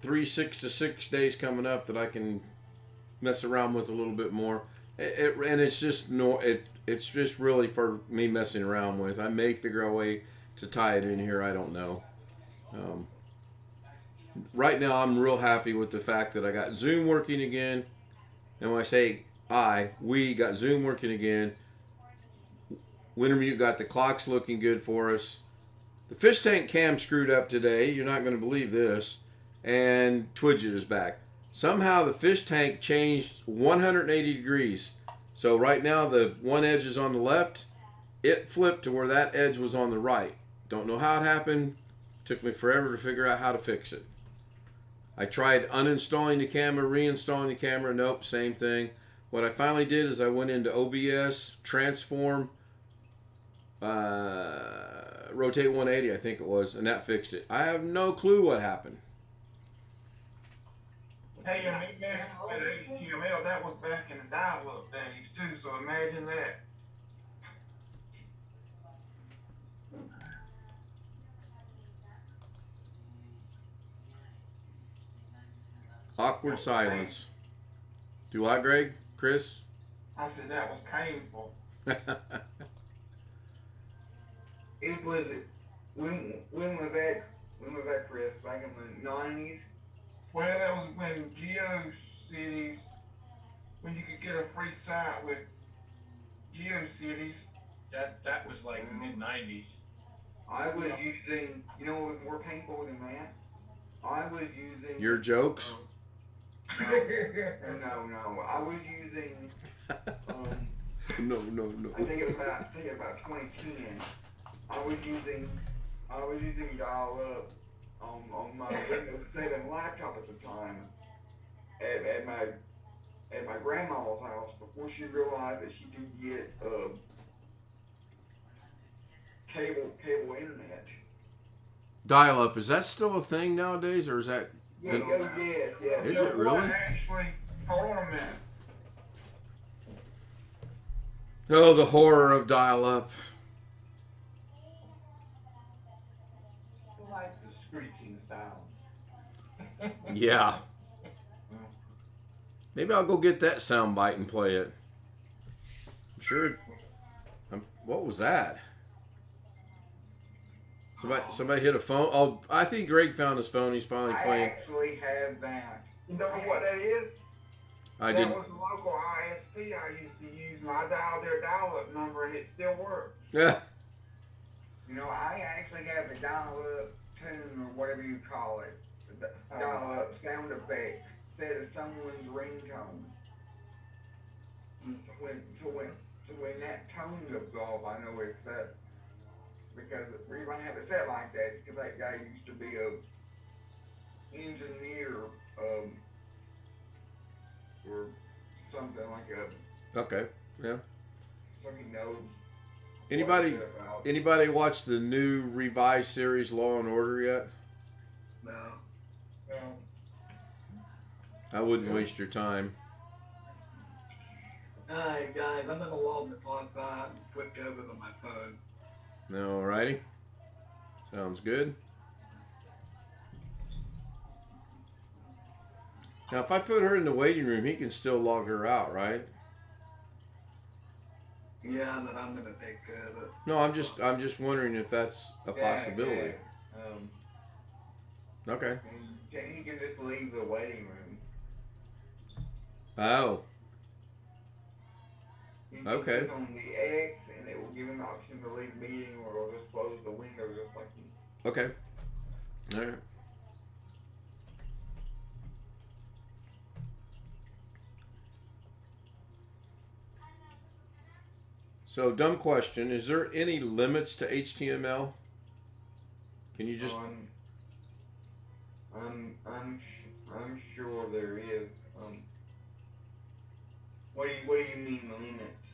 3 6 to 6 days coming up that I can mess around with a little bit more. And it's just it's just really for me messing around with. I may figure out a way to tie it in here. I don't know. Right now, I'm real happy with the fact that I got Zoom working again. And when I say we got Zoom working again. Wintermute got the clocks looking good for us. The fish tank cam screwed up today. You're not going to believe this. And Twidget is back. Somehow the fish tank changed 180 degrees. So right now the one edge is on the left. It flipped to where that edge was on the right. Don't know how it happened. Took me forever to figure out how to fix it. I tried uninstalling the camera, reinstalling the camera. Nope, same thing. What I finally did is I went into OBS, transform, rotate 180, I think it was, and that fixed it. I have no clue what happened. Hey, and he messed with HTML. That was back in the dial-up days too. So imagine that. Awkward silence. Do I, Greg? Chris? I said that was painful. It was when was that? When was that, Chris? Back in the 90s? Well, that was when GeoCities, when you could get a free site with GeoCities. That was like mid-90s. I was using, you know what was more painful than that? I was using... Your jokes? No. I was using... No. I think about 2010. I was using dial-up on my Windows 7 laptop at the time at my grandma's house before she realized that she could get cable internet. Dial-up, is that still a thing nowadays, or is that... Yes. Is So it really? what actually, hold on a minute. Oh, the horror of dial-up. Like the screeching sound. Yeah. Maybe I'll go get that sound bite and play it. I'm sure. What was that? Somebody hit a phone. Oh, I think Greg found his phone. He's finally I playing. actually have that. You know what that is? I That did. was the local ISP I used to use, and I dialed their dial-up number, and it still works. Yeah. You know, I actually have a dial-up tune or whatever you call it, the dial-up sound effect set as someone's ringtone. So when that tone goes off, I know it's that. Because the reason I have it set like that, because that guy used to be a engineer, or something like a. Okay. Yeah. So he knows. Anybody? what it's about. Anybody watch the new revised series Law and Order yet? No. I wouldn't waste your time. Alright, guys, I'm in the Walmart Park bar. I'm flipped over to my phone. No, righty. Sounds good. Now, if I put her in the waiting room, he can still log her out, right? Yeah, but I'm gonna take care of it. No, I'm just wondering if that's a possibility. Yeah. Okay. He can just leave the waiting room. Oh. You can Okay. click on the X, and it will give him the option to leave meeting, or it'll just close the window just like you. Okay. All right. So, dumb question. Is there any limits to HTML? Can you just... I'm sure there is. What do you mean the limits?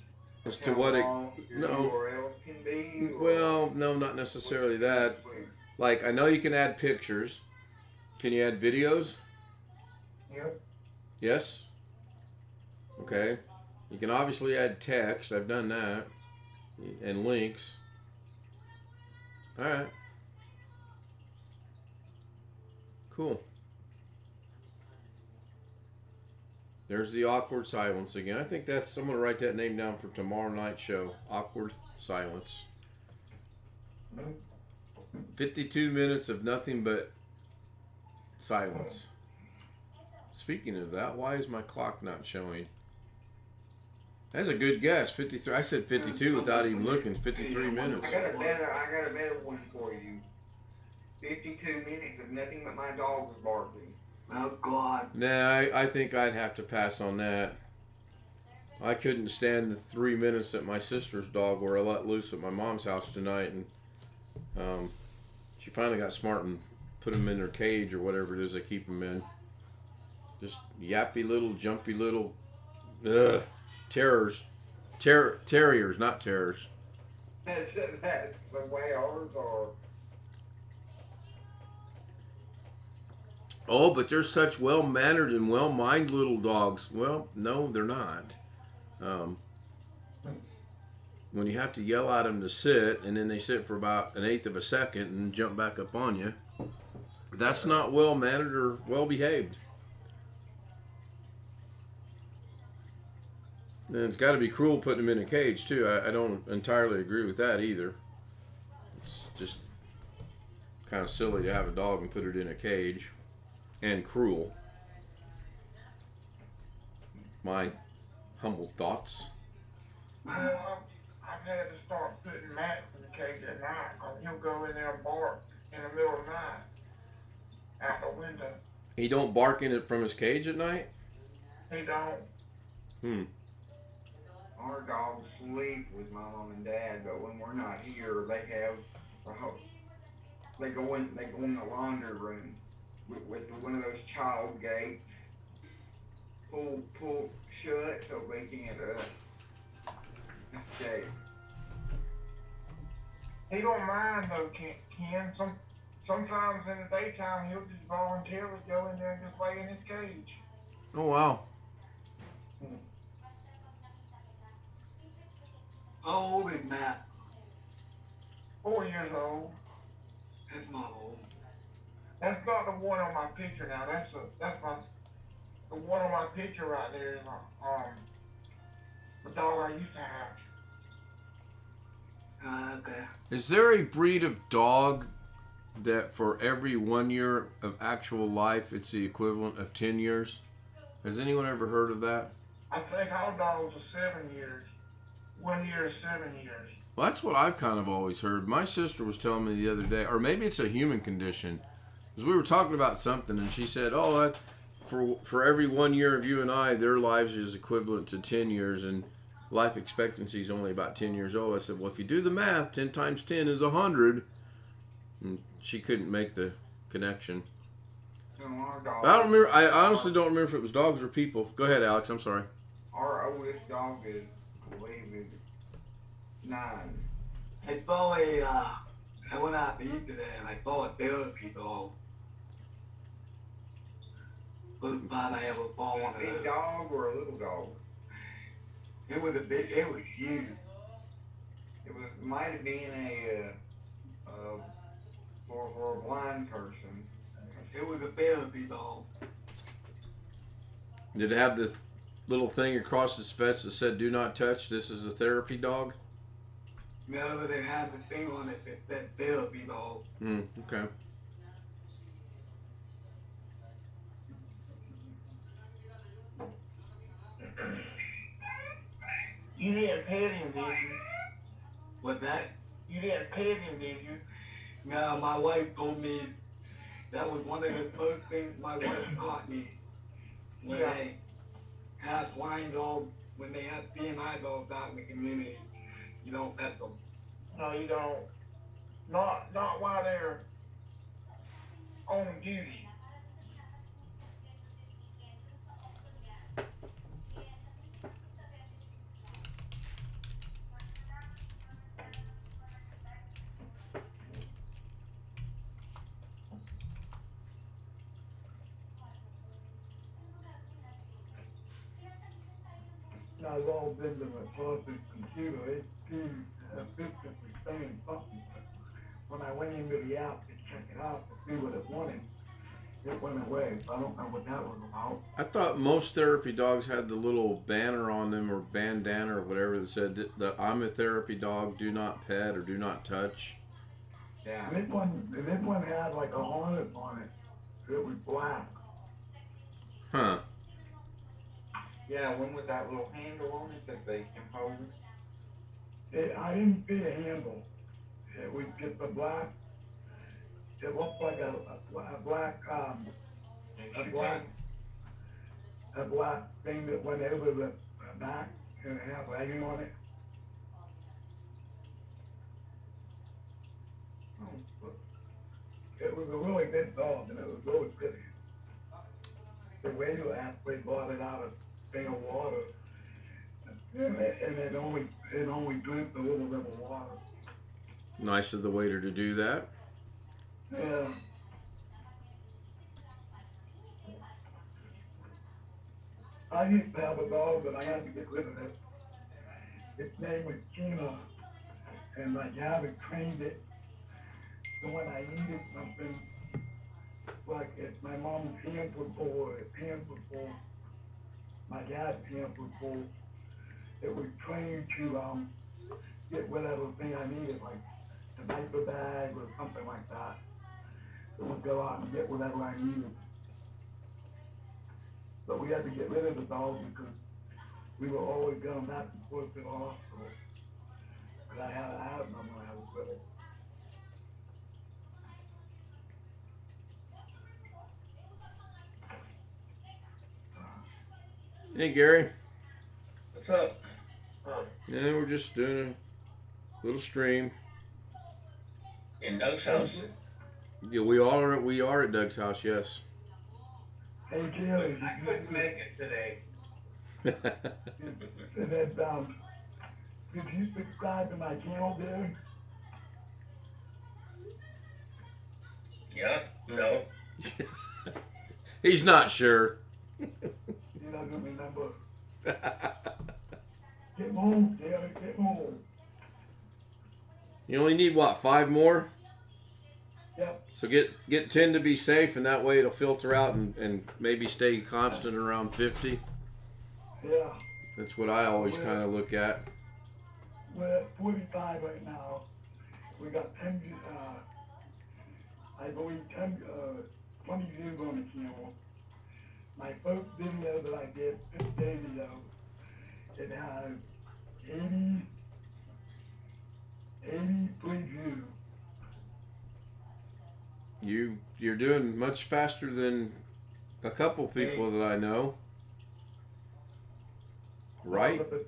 As to what it... Your No. URLs can be? Or Well, no, not necessarily that. Like, I know you can add pictures. Can you add videos? Yep. Yes? Okay. You can obviously add text. I've done that. And links. Alright. Cool. There's the awkward silence again. I think that's... I'm going to write that name down for tomorrow night's show. Awkward silence. 52 minutes of nothing but silence. Speaking of that, why is my clock not showing? That's a good guess. 53. I said 52 without even looking. 53 minutes. I got a better one for you. 52 minutes of nothing but my dogs barking. Oh, God. Nah, I think I'd have to pass on that. I couldn't stand the 3 minutes that my sister's dog were let loose at my mom's house tonight, and she finally got smart and put them in their cage or whatever it is they keep them in. Just yappy little, jumpy little, terrors. Terriers, not terrors. That's the way ours are. Oh, but they're such well-mannered and well-minded little dogs. Well, no, they're not. When you have to yell at them to sit, and then they sit for about 1/8 of a second and jump back up on you, that's not well-mannered or well-behaved. And it's got to be cruel putting them in a cage, too. I don't entirely agree with that either. It's just kind of silly to have a dog and put it in a cage. And cruel. My humble thoughts. Well, I've had to start putting Max in the cage at night, because he'll go in there and bark in the middle of the night out the window. He don't bark in it from his cage at night? He don't. Our dogs sleep with my mom and dad, but when we're not here, they go in the laundry room with one of those child gates pull shut so they can't escape. He don't mind though, Ken. Sometimes in the daytime he'll just voluntarily go in there and just lay in his cage. Oh, wow. How old is Matt? 4 years old. That's not old. That's not the one on my picture now. That's the one on my picture right there is the dog I used to have. Okay. Is there a breed of dog that for every 1 year of actual life, it's the equivalent of 10 years? Has anyone ever heard of that? I think all dogs are 7 years. 1 year is 7 years. Well, that's what I've kind of always heard. My sister was telling me the other day, or maybe it's a human condition, because we were talking about something, and she said, "Oh, for every 1 year of you and I, their lives is equivalent to 10 years, and life expectancy is only about 10 years old." I said, "Well, if you do the math, 10 times 10 is 100." And she couldn't make the connection. So our dog, But I don't remember. I honestly don't remember if it was dogs or people. Go ahead, Alex. I'm sorry. our oldest dog is, I believe, is 9. I bought I went out to eat today and I bought a therapy dog. But Bob, I ever bought one of Big those. dog or a little dog? It was huge. Might have been for a blind person. It was a therapy dog. Did it have the little thing across its vest that said "Do not touch"? This is a therapy dog. No, they had the thing on it that therapy dog. Okay. You didn't pet him, did you? What that? You didn't pet him, did you? No, my wife told me that was one of the first things my wife taught me. When Yeah. they have blind dogs, when they have BNI dogs out in the community, you don't pet them. No, you don't. Not while they're on duty. I've all been to my closest computer, it seemed a picture was saying something. When I went into the app to check it out to see what it wanted, it went away, so I don't know what that was about. I thought most therapy dogs had the little banner on them or bandana or whatever that said that "I'm a therapy dog. Do not pet or do not touch." Yeah. This one had like a harness on it, it was black. Huh. Yeah, one with that little handle on it that they can hold. I didn't see a handle, it was just a black, it looked like a black, a black thing that went over the back and it had writing on it. It was a really good dog and it was really pretty. The waiter actually bought it out of a thing of water and it only drinks a little bit of water. Nice of the waiter to do that. Yeah. I used to have a dog, but I had to get rid of it. Its name was Gina, and my dad had trained it. So when I needed something, like if my mom's hands were full or his hands were full, my dad's hands were full, it was trained to get whatever thing I needed, like a diaper bag or something like that. It would go out and get whatever I needed. But we had to get rid of the dog because we were always going back and forth to the hospital. But I had to have them when I was with it. Hey, Gary. What's up? Yeah, we're just doing a little stream. In Doug's house? Yeah, we are at Doug's house. Yes. Hey, Jerry, I couldn't make it today. and then, did you subscribe to my channel, Jerry? Yeah, no. He's not sure. He doesn't remember. Get home, Jerry, get home. You only need what, 5 more? Yep. So get 10 to be safe, and that way it'll filter out and maybe stay constant around 50. Yeah. That's what I always kind of look at. We're at 45 right now. We got 10, I believe 20 views on the channel. My first video that I did 6 days ago, it has 83 views. You're doing much faster than a couple people that I know. Right? Well, the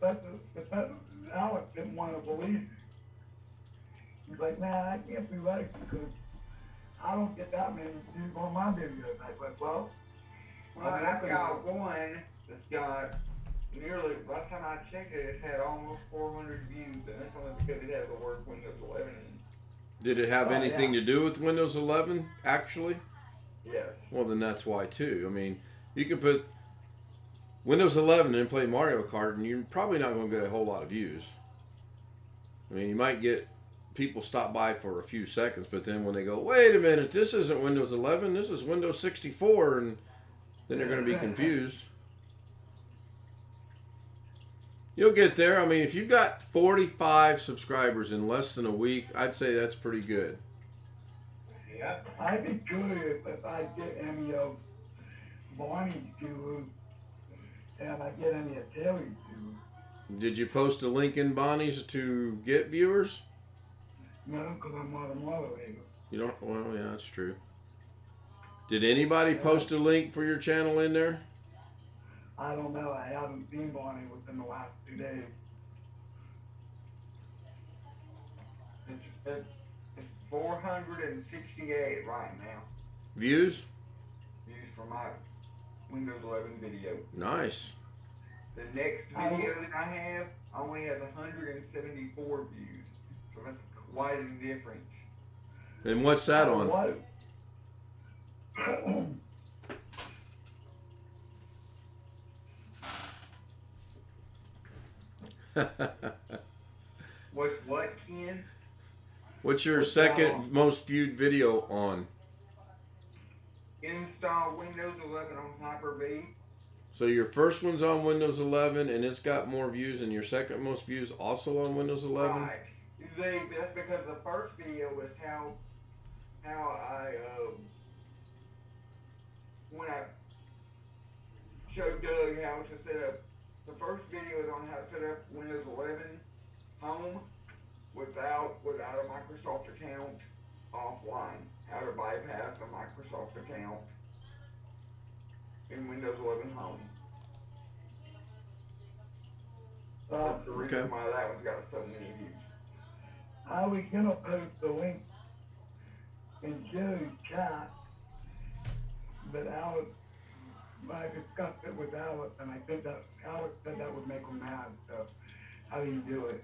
professor, Alex didn't want to believe it. He's like, nah, I can't be right because I don't get that many views on my videos. I said, well, I've got one that's got nearly, last time I checked it, it had almost 400 views, and that's only because it has the word Windows 11 in. Did it have anything to do with Windows 11, actually? Yes. Well, then that's why, too. I mean, you could put Windows 11 and play Mario Kart, and you're probably not going to get a whole lot of views. I mean, you might get people stop by for a few seconds, but then when they go, wait a minute, this isn't Windows 11, this is Windows 64, and then they're going to be confused. You'll get there. I mean, if you've got 45 subscribers in less than a week, I'd say that's pretty good. Yeah. I'd be curious if I get any of Barney's viewers and I get any of Terry's viewers. Did you post a link in Bonnie's to get viewers? No, because I'm not a moderator. You don't? Well, yeah, that's true. Did anybody post a link for your channel in there? I don't know. I haven't seen Barney within the last 2 days. It's 468 right now. Views? Views for my Windows 11 video. Nice. The next video that I have only has 174 views. So that's quite a difference. And what's that on? What? What's what, Ken? What's your second most viewed video on? Install Windows 11 on Hyper-V. So your first one's on Windows 11 and it's got more views, and your second most views also on Windows 11? Right. That's because the first video was how I when I showed Doug how to set up. The first video is on how to set up Windows 11 Home without a Microsoft account offline. How to bypass the Microsoft account in Windows 11 Home. That's the reason why that one's got so many views. I was gonna post the link in Joe's chat, but Alex, I discussed it with Alex, and I think that Alex said that would make him mad. So, how do you do it?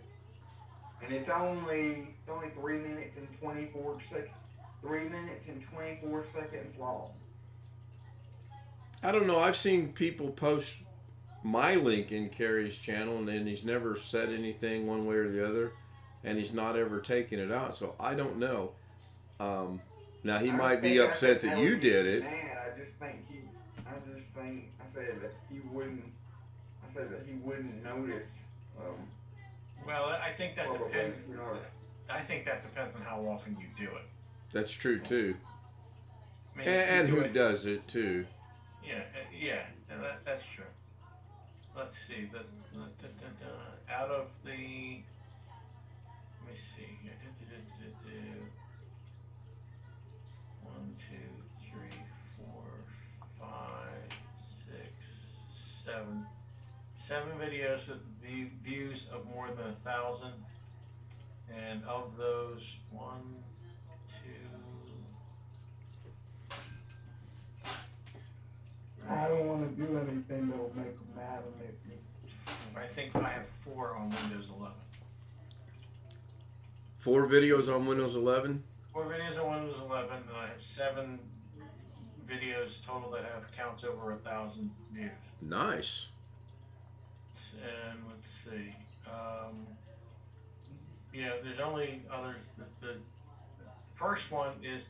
And it's only 3 minutes and 24 seconds. 3 minutes and 24 seconds long. I don't know. I've seen people post my link in Carrie's channel, and then he's never said anything one way or the other, and he's not ever taken it out. So I don't know. Now he might be upset that you did it. Man, I said that he wouldn't notice. Well, I think that probably, depends. you know. I think that depends on how often you do it. That's true too. I mean, And if you who do it- does it too. Yeah, and that's true. Let's see, out of the, let me see, 1, 2, 3, 4, 5, 6, 7. 7 videos with views of more than 1,000, and of those, 1, 2. I don't want to do anything that will make him mad and make me. I think I have 4 on Windows 11. 4 videos on Windows 11? 4 videos on Windows 11, and I have 7 videos total that have counts over 1,000 views. Nice. And let's see. Yeah, there's only others. The first one is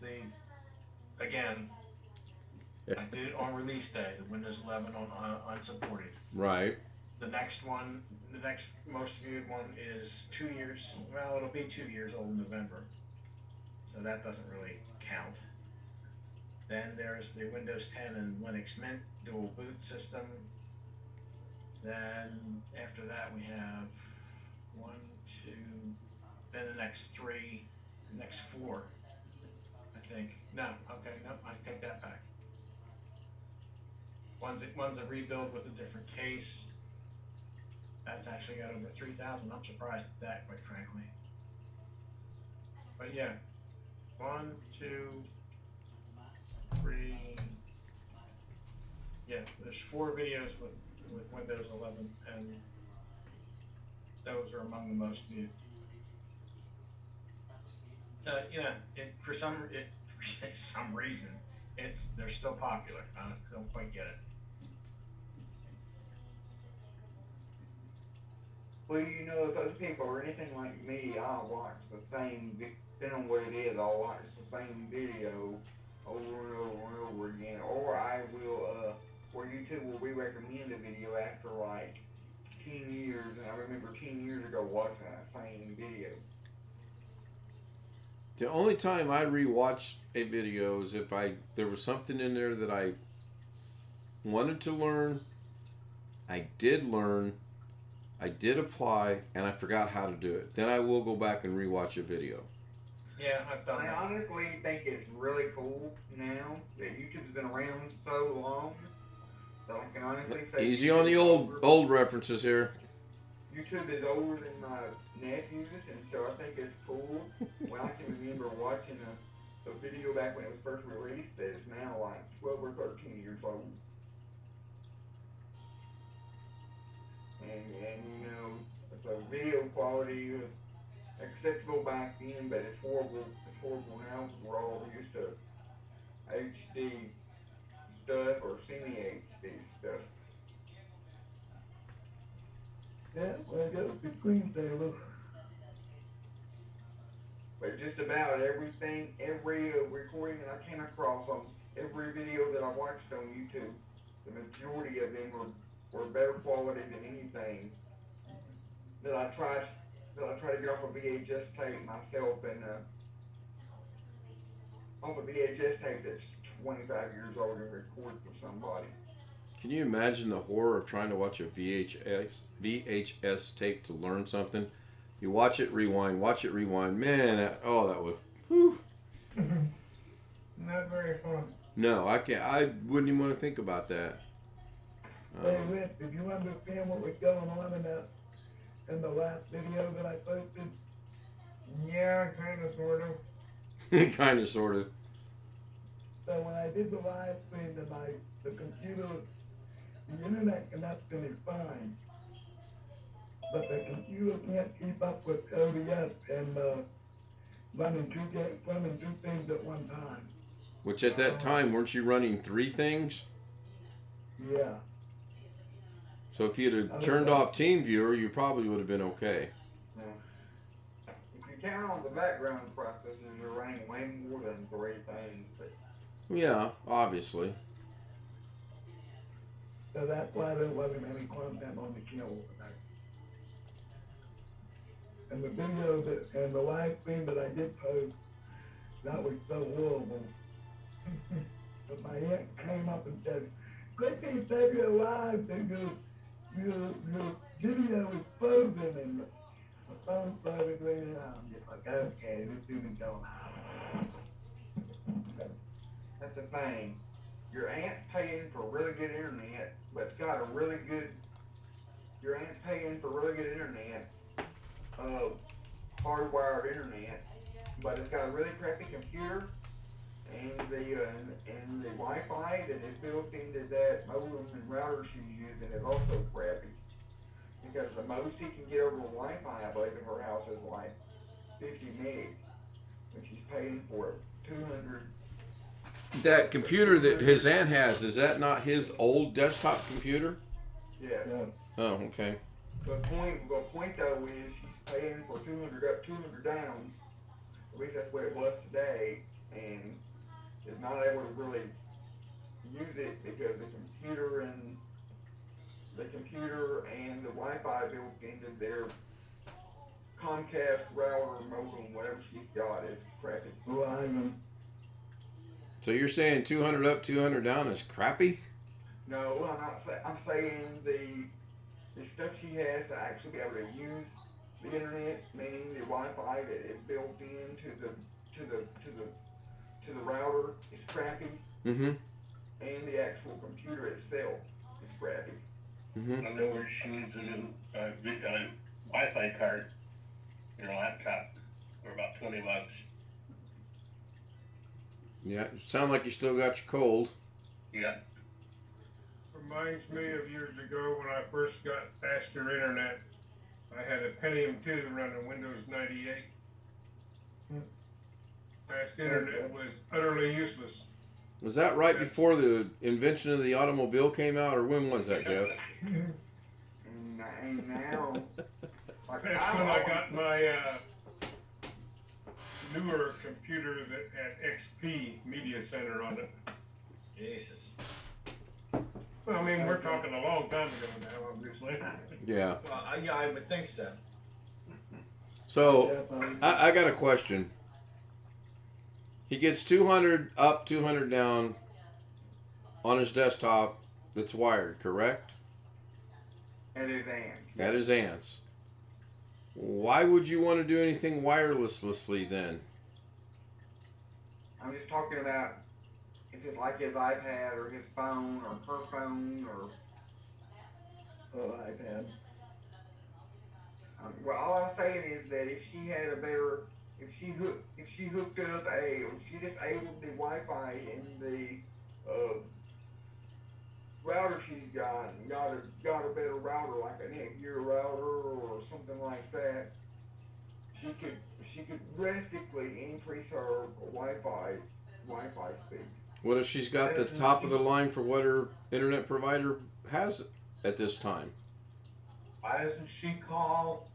again, I did it on release day, the Windows 11 on unsupported. Right. The next most viewed one is 2 years. Well, it'll be 2 years old in November, so that doesn't really count. Then there's the Windows 10 and Linux Mint dual boot system. Then after that we have 1, 2. Then the next 3, the next 4. I think. No, okay, no, I take that back. One's a rebuild with a different case. That's actually got over 3,000. I'm surprised at that, quite frankly. But yeah, 1, 2, 3. Yeah, there's 4 videos with Windows 11, and those are among the most viewed. So yeah, for some reason, they're still popular. I don't quite get it. Well, you know, if those people are anything like me, I'll watch the same, depending on what it is, I'll watch the same video over and over and over again. Or I will, or YouTube will re-recommend a video after like 10 years, and I remember 10 years ago watching that same video. The only time I rewatch a video is if there was something in there that I wanted to learn, I did learn, I did apply, and I forgot how to do it. Then I will go back and rewatch a video. Yeah, I've done I that. honestly think it's really cool now that YouTube's been around so long that I can honestly say Easy on the old references here. YouTube is older than my nephews, and so I think it's cool when I can remember watching a video back when it was first released that is now like 12 or 13 years old. And you know, the video quality was acceptable back then, but it's horrible now because we're all used to HD stuff or semi-HD stuff. Yeah, well, that was the screensaver. But just about everything, every recording that I came across on every video that I watched on YouTube, the majority of them were better quality than anything that I tried to get off a VHS tape myself, and off a VHS tape that's 25 years old and record for somebody. Can you imagine the horror of trying to watch a VHS tape to learn something? You watch it, rewind, Man, that would. Whew. Not very fun. No, I can't. I wouldn't even want to think about that. Hey, Rich, did you understand what was going on in the last video that I posted? Yeah, kind of, sort of. Kind of, sort of. So when I did the live stream, the computer, the internet connection is fine, but the computer can't keep up with ODS and running two things at one time. Which at that time, weren't you running 3 things? Yeah. So if you'd have turned off Teamviewer, you probably would have been okay. Yeah. If you count on the background processors, you're running way more than 3 things. But Yeah, obviously. So that's why there wasn't any content on the channel tonight. And the video and the live stream that I did post, that was so horrible. But my aunt came up and said, "Quickly save your lives and your video is frozen," and the phone started ringing out. I'm just like, okay, this isn't going on. that's the thing. Your aunt's paying for really good internet, but it's got a really good. Your aunt's paying for really good internet, hardwired internet, but it's got a really crappy computer, and the Wi-Fi that is built into that modem and router she's using is also crappy. Because the most he can get over the Wi-Fi, I believe, in her house is like 50 meg, and she's paying for 200. That computer that his aunt has, is that not his old desktop computer? Yes. Yeah. Oh, okay. The point though is she's paying for 200 up, 200 down. At least that's what it was today. able to really use it because the computer and the Wi-Fi built into their Comcast router modem, whatever she's got, is crappy. So you're saying 200 up, 200 down is crappy? No, I'm not. I'm saying the stuff she has to actually be able to use the internet, meaning the Wi-Fi that is built into the router, is crappy, Mm-hmm. and the actual computer itself is crappy. Mm-hmm. I know where she needs a new Wi-Fi card in her laptop for about $20. Yeah, sound like you still got your cold. Yeah. Reminds me of years ago when I first got faster internet. I had a Pentium 2 running Windows 98. Fast internet was utterly useless. Was that right before the invention of the automobile came out, or when was that, Jeff? And now, like, That's when I got my newer computer that had XP Media Center on it. Jesus. Well, I mean, we're talking a long time ago now, obviously. Yeah. Well, yeah, I would think so. So, I got a question. He gets 200 up, 200 down on his desktop that's wired, correct? at his aunt's. At his aunt's. Why would you want to do anything wirelessly then? I'm just talking about if it's like his iPad or his phone or her phone or iPad. well, all I'm saying is that if she had a better, if she hooked up if she disabled the Wi-Fi in the router she's got and got a better router like a Netgear router or something like that, she could drastically increase her Wi-Fi speed. What if she's got the top of the line for what her internet provider has at this time? Why doesn't she call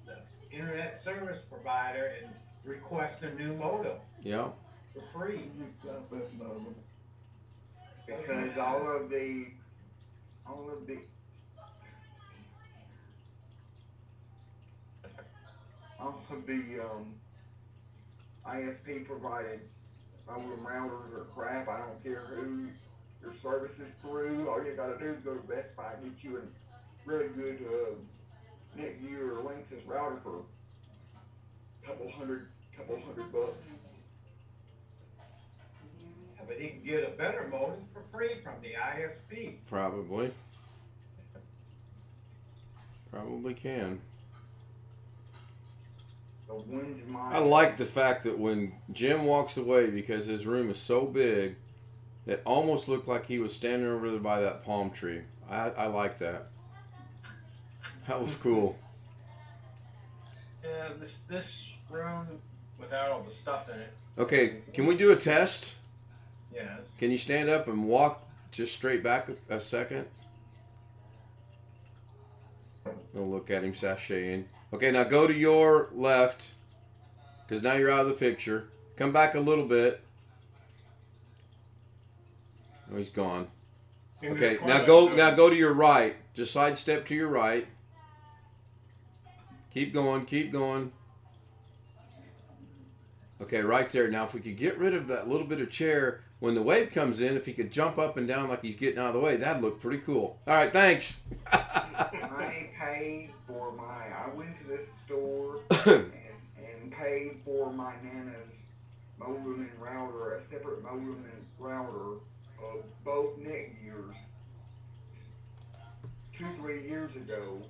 the internet service provider and request a new modem Yeah. for free? Because all of the ISP provided modem routers are crap. I don't care who your service is through. All you gotta do is go to Best Buy and get you a really good Netgear or Linksys router for a couple hundred bucks. Yeah, but he can get a better modem for free from the ISP. Probably. Probably can. The ones in my I like the fact that when Jim walks away, because his room is so big, it almost looked like he was standing over there by that palm tree. I like that. That was cool. Yeah, this room without all the stuff in it. Okay, can we do a test? Yes. Can you stand up and walk just straight back a second? We'll look at him sashaying. Okay, now go to your left, because now you're out of the picture. Come back a little bit. Oh, he's gone. Okay, now go to your right. Just sidestep to your right. Keep going, keep going. Okay, right there. Now, if we could get rid of that little bit of chair, when the wave comes in, if he could jump up and down like he's getting out of the way, that'd look pretty cool. All right, thanks. I paid for I went to this store and paid for my Nana's modem and router, a separate modem and router of both Netgears 2-3 years ago.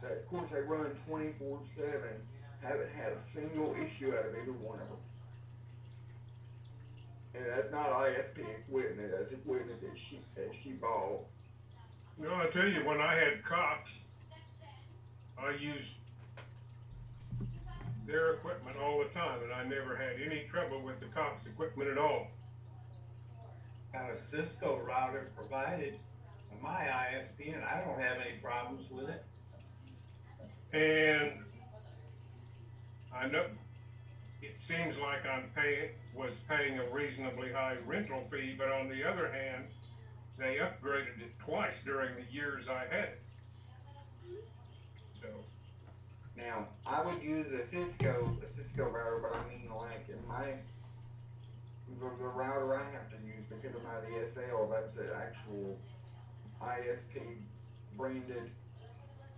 That, of course, they run 24/7. Haven't had a single issue out of either one of them. And that's not ISP equipment, that's equipment that she bought. No, I tell you, when I had Cox, I used their equipment all the time, and I never had any trouble with the Cox equipment at all. Got a Cisco router provided by my ISP, and I don't have any problems with it. And I know it seems like was paying a reasonably high rental fee, but on the other hand, they upgraded it twice during the years I had it. So, Now, I would use a Cisco router, but I mean like in the router I have to use because of my DSL, that's an actual ISP branded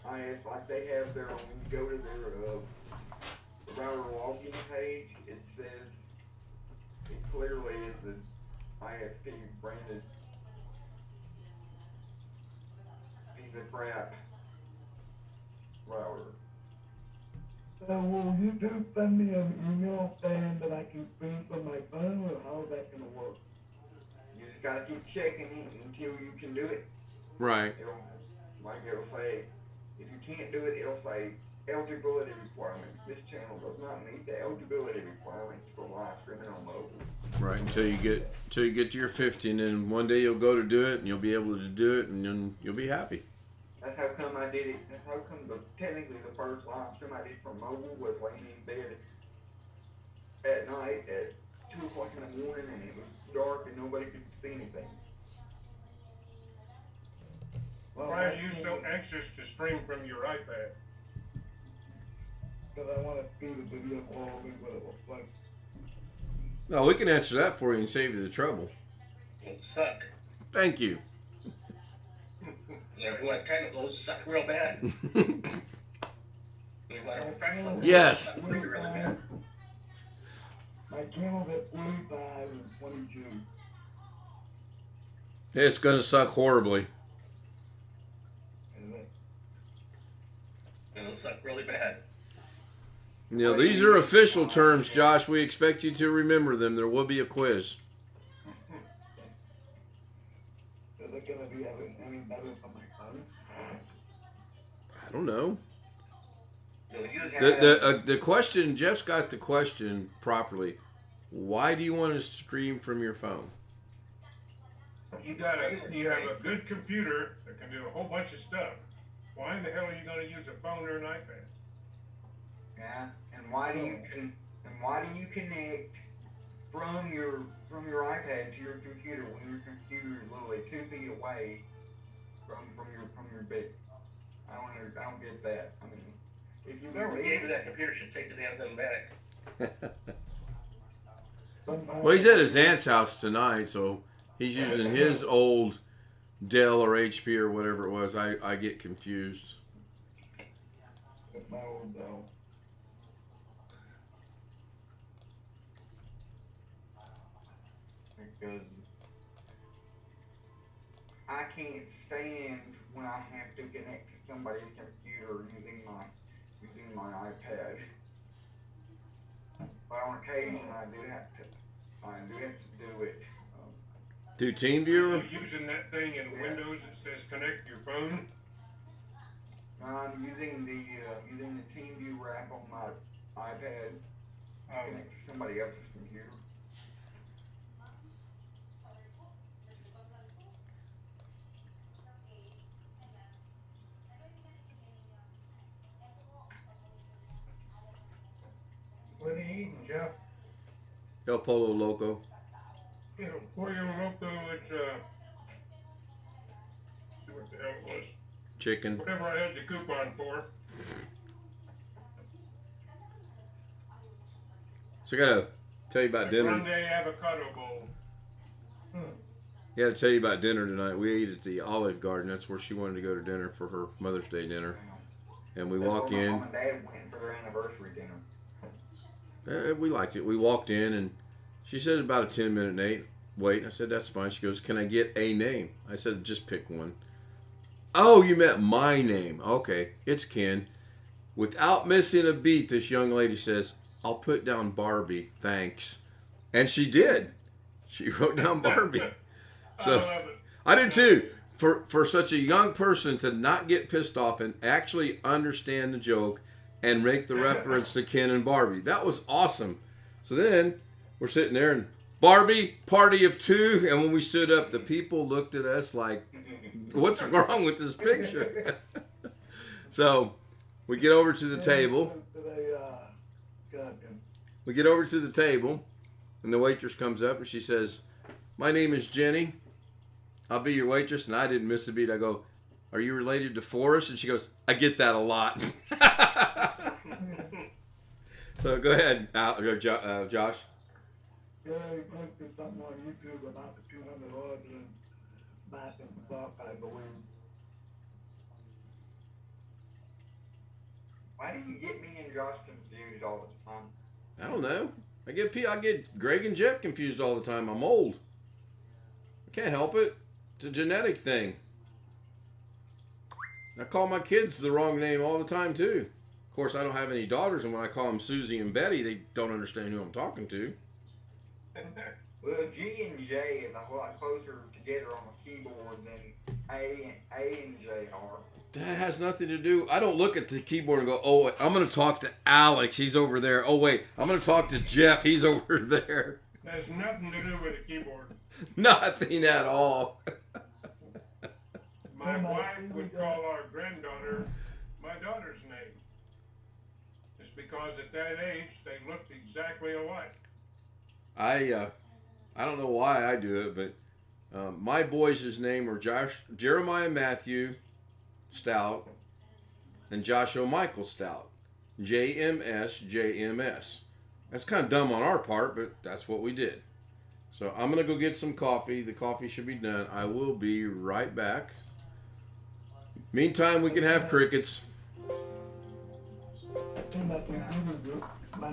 like they have their, when you go to their router login page, it says, it clearly is an ISP branded piece of crap router. So will you do send me an email saying that I can stream from my phone, or how's that gonna work? You just gotta keep checking it until you can do it. Right. It'll say, if you can't do it, it'll say eligibility requirements. This channel does not meet the eligibility requirements for live streaming on mobile. Right, until you get to your 50, and then one day you'll go to do it, and you'll be able to do it, and then you'll be happy. That's how come I did it. That's how come technically the first live stream I did from mobile was laying in bed at night at 2 o'clock in the morning, and it was dark and nobody could see anything. why are you so anxious to stream from your iPad? Because I want to see the video quality, what it looks like. No, we can answer that for you and save you the trouble. It'll suck. Thank you. Everyone kind of those suck real bad. We want a professional. Yes. Suck really bad. My channel's at 45 and 22. It's gonna suck horribly. It'll suck really bad. You know, these are official terms, Josh. We expect you to remember them. There will be a quiz. Is it gonna be any better for my phone? I don't know. You'll use The question, Jeff's got the question properly. Why do you want to stream from your phone? You have a good computer that can do a whole bunch of stuff. Why in the hell are you going to use a phone or an iPad? Yeah, and why do you connect from your iPad to your computer when your computer is literally 2 feet away from your bed? I don't get that. I mean, if you Whoever gave you that computer should take the damn thing back. Well, he's at his aunt's house tonight, so he's using his old Dell or HP or whatever it was. I get confused. With my old Dell. Because I can't stand when I have to connect to somebody's computer using my iPad. But on occasion, I do have to do it. Do Are TeamViewer? you using that thing in Windows that says connect your phone? I'm using the TeamViewer app on my iPad to connect to somebody else's computer. What are you eating, Jeff? El Polo Loco. Pollo Loco, it's what the hell it was? Chicken. Whatever I had the coupon for. So I gotta tell you about A dinner. Grande avocado bowl. Gotta tell you about dinner tonight. We ate at the Olive Garden. That's where she wanted to go to dinner for her Mother's Day dinner. And we walk That's where my in. mom and dad went for their anniversary dinner. We liked it. We walked in and she said about a 10-minute wait. I said, that's fine. She goes, can I get a name? I said, just pick one. Oh, you meant my name. Okay, it's Ken. Without missing a beat, this young lady says, I'll put down Barbie, thanks. And she did. She wrote down Barbie. So I love it. I did too. For such a young person to not get pissed off and actually understand the joke and make the reference to Ken and Barbie. That was awesome. So then we're sitting there and Barbie, party of two. And when we stood up, the people looked at us like, what's wrong with this picture? So we get over to the table. We get over to the table, and the waitress comes up and she says, "My name is Jenny. I'll be your waitress." And I didn't miss a beat. I go, "Are you related to Forrest?" And she goes, "I get that a lot." So go ahead, Josh. Yeah, he posted something on YouTube about the 200 odds and back in the box, I believe. Why do you get me and Josh confused all the time? I don't know. I get Greg and Jeff confused all the time. I'm old. I can't help it. It's a genetic thing. I call my kids the wrong name all the time too. Of course, I don't have any daughters, and when I call them Susie and Betty, they don't understand who I'm talking to. Well, G and J is a whole lot closer together on the keyboard than A and J are. That has nothing to do. I don't look at the keyboard and go, "Oh, I'm going to talk to Alex. He's over there. Oh, wait, I'm going to talk to Jeff. He's over there." Has nothing to do with the keyboard. Nothing at all. My wife would call our granddaughter my daughter's name. It's because at that age they looked exactly alike. I don't know why I do it, but my boys' name were Jeremiah Matthew Stout and Joshua Michael Stout. JMS. That's kind of dumb on our part, but that's what we did. So I'm going to go get some coffee. The coffee should be done. I will be right back. Meantime, we can have crickets. I think my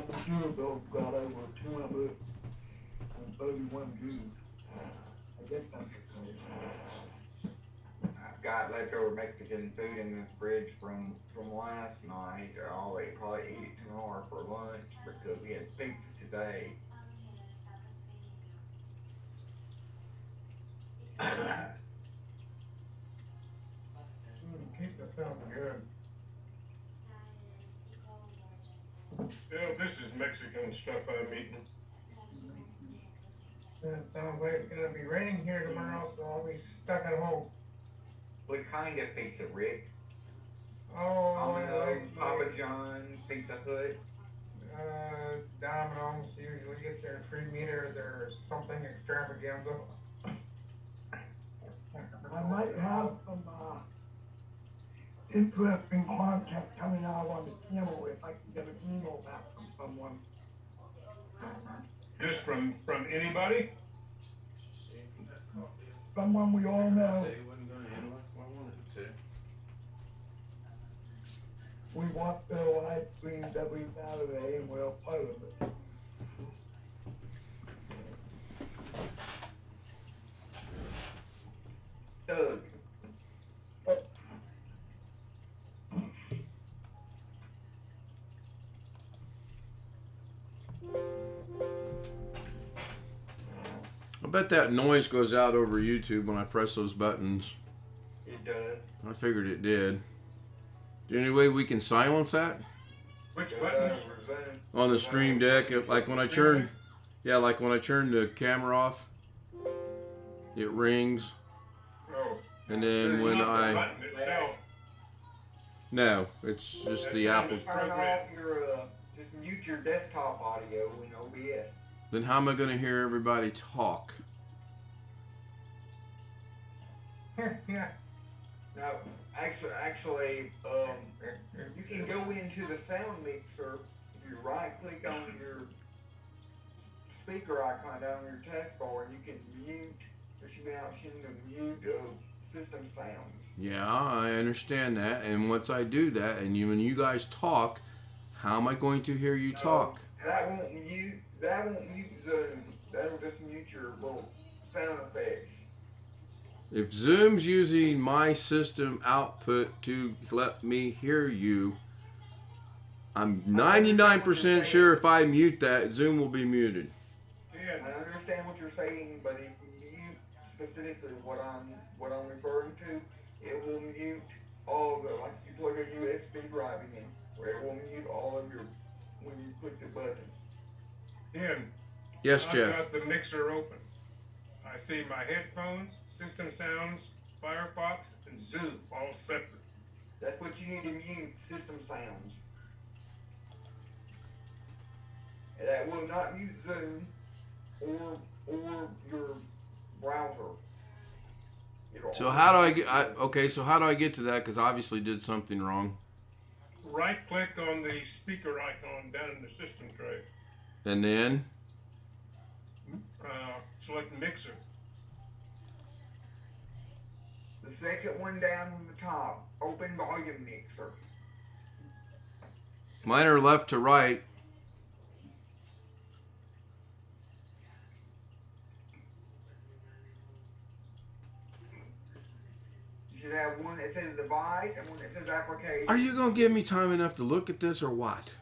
computer bill got over 231 G's. I guess that's the case. I've got leftover Mexican food in the fridge from last night. I'll probably eat it tomorrow for lunch because we had pizza today. Pizza sounds good. Yeah, this is Mexican stuff I'm eating. It sounds like it's gonna be raining here tomorrow, so I'll be stuck at home. What kind of pizza, Rick? Oh, Domino's, Papa John's, Pizza Hut? Domino's usually get their 3 meter, there's something extravaganza. I might have some interesting content coming out on the channel if I can get an email back from someone. Just from anybody? Someone we all know. They wasn't going to handle it if I wanted to. We watch their live streams every Saturday and we're a part of it. Doug. I bet that noise goes out over YouTube when I press those buttons. It does. I figured it did. Is there any way we can silence that? Which buttons? On the stream deck, like when I turn, like when I turn the camera off, it rings. Oh. And then It's when not the I, button itself. no, it's just the That's Apple. not Turn off your, just mute your desktop audio in OBS. Then how am I going to hear everybody talk? Yeah. No, actually, you can go into the sound mixer. If you right click on your speaker icon down on your taskbar, and you can mute. There should be an option to mute system sounds. Yeah, I understand that. And once I do that, and when you guys talk, how am I going to hear you talk? That won't mute Zoom. That'll just mute your little sound effects. If Zoom's using my system output to let me hear you, I'm 99% sure if I mute that, Zoom will be muted. Yeah. I understand what you're saying, but if you mute specifically what I'm referring to, it will mute all of the, like you plug a USB drive in, where it will mute all of your, when you click the button. Ian. Yes, I've Jeff. got the mixer open. I see my headphones, system sounds, Firefox, and Zoom all separate. That's what you need to mute, system sounds. that will not mute Zoom or your browser. So how do I get? Okay, so how do I get to that? Because I obviously did something wrong. Right click on the speaker icon down in the system tray. And then Select mixer. The second one down on the top, open volume mixer. mine are left to right. You should have one that says device and one that says application. Are you gonna give me time enough to look at this or what?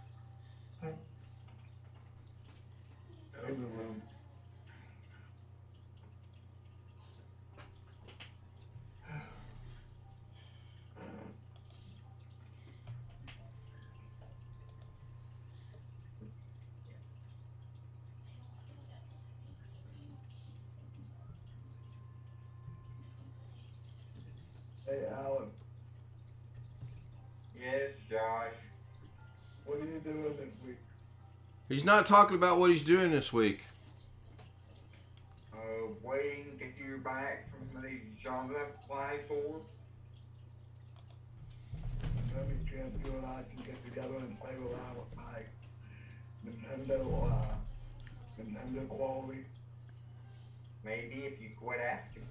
Hey, Alan, Yes, Josh. what are you doing this week? He's not talking about what he's doing this week. Waiting to hear back from the jobs I applied for. Let me chance you and I can get together and play around with my Nintendo quality. Maybe if you quit asking.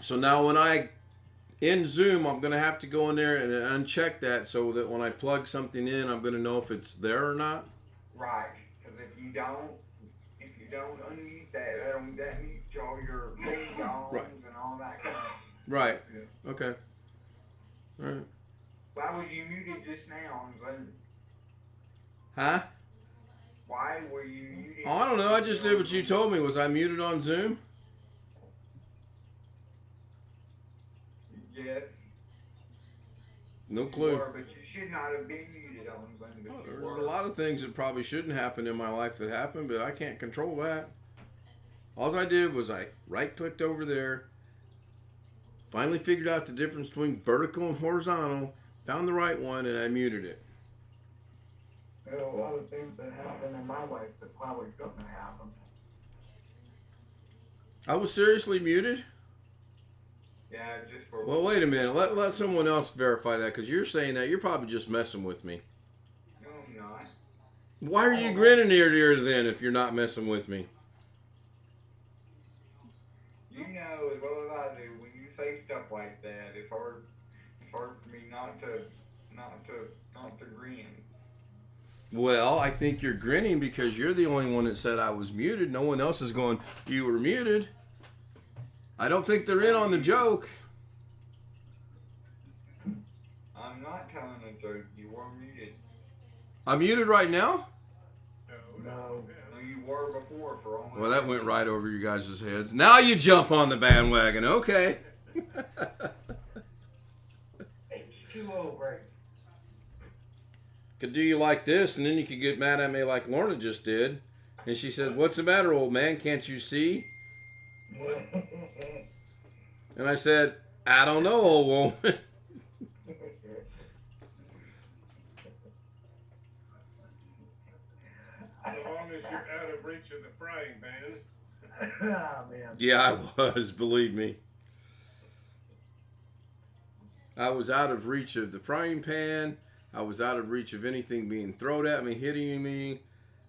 So now when I in Zoom, I'm gonna have to go in there and uncheck that so that when I plug something in, I'm gonna know if it's there or not. Right, because if you don't unmute that mutes all your things Right. and all that kind of stuff. Right. Okay. All right. Why was you muted just now on Zoom? Huh? Why were you muted? Oh, I don't know. I just did what you told me. Was I muted on Zoom? Yes. No You clue. were, but you should not have been muted on Zoom. But Well, you there's were. a lot of things that probably shouldn't happen in my life that happened, but I can't control that. All I did was I right-clicked over there, finally figured out the difference between vertical and horizontal, found the right one, and I muted it. There are a lot of things that happen in my life that probably shouldn't happen. I was seriously muted? Yeah, just for. Well, wait a minute. Let someone else verify that, because you're saying that. You're probably just messing with me. No, I'm not. Why are you grinning ear to ear then if you're not messing with me? You know as well as I do, when you say stuff like that, it's hard for me not to grin. Well, I think you're grinning because you're the only one that said I was muted. No one else is going, you were muted. I don't think they're in on the joke. I'm not telling a joke. You were muted. I'm muted right now? No. No, you were before for only. Well, that went right over you guys' heads. Now you jump on the bandwagon. Okay. H2O break. Could do you like this, and then you could get mad at me like Lorna just did. And she said, "What's the matter, old man? Can't you see?" And I said, "I don't know, old woman." As long as you're out of reach of the frying pan. Ah, man. Yeah, I was, believe me. I was out of reach of the frying pan. I was out of reach of anything being thrown at me, hitting me.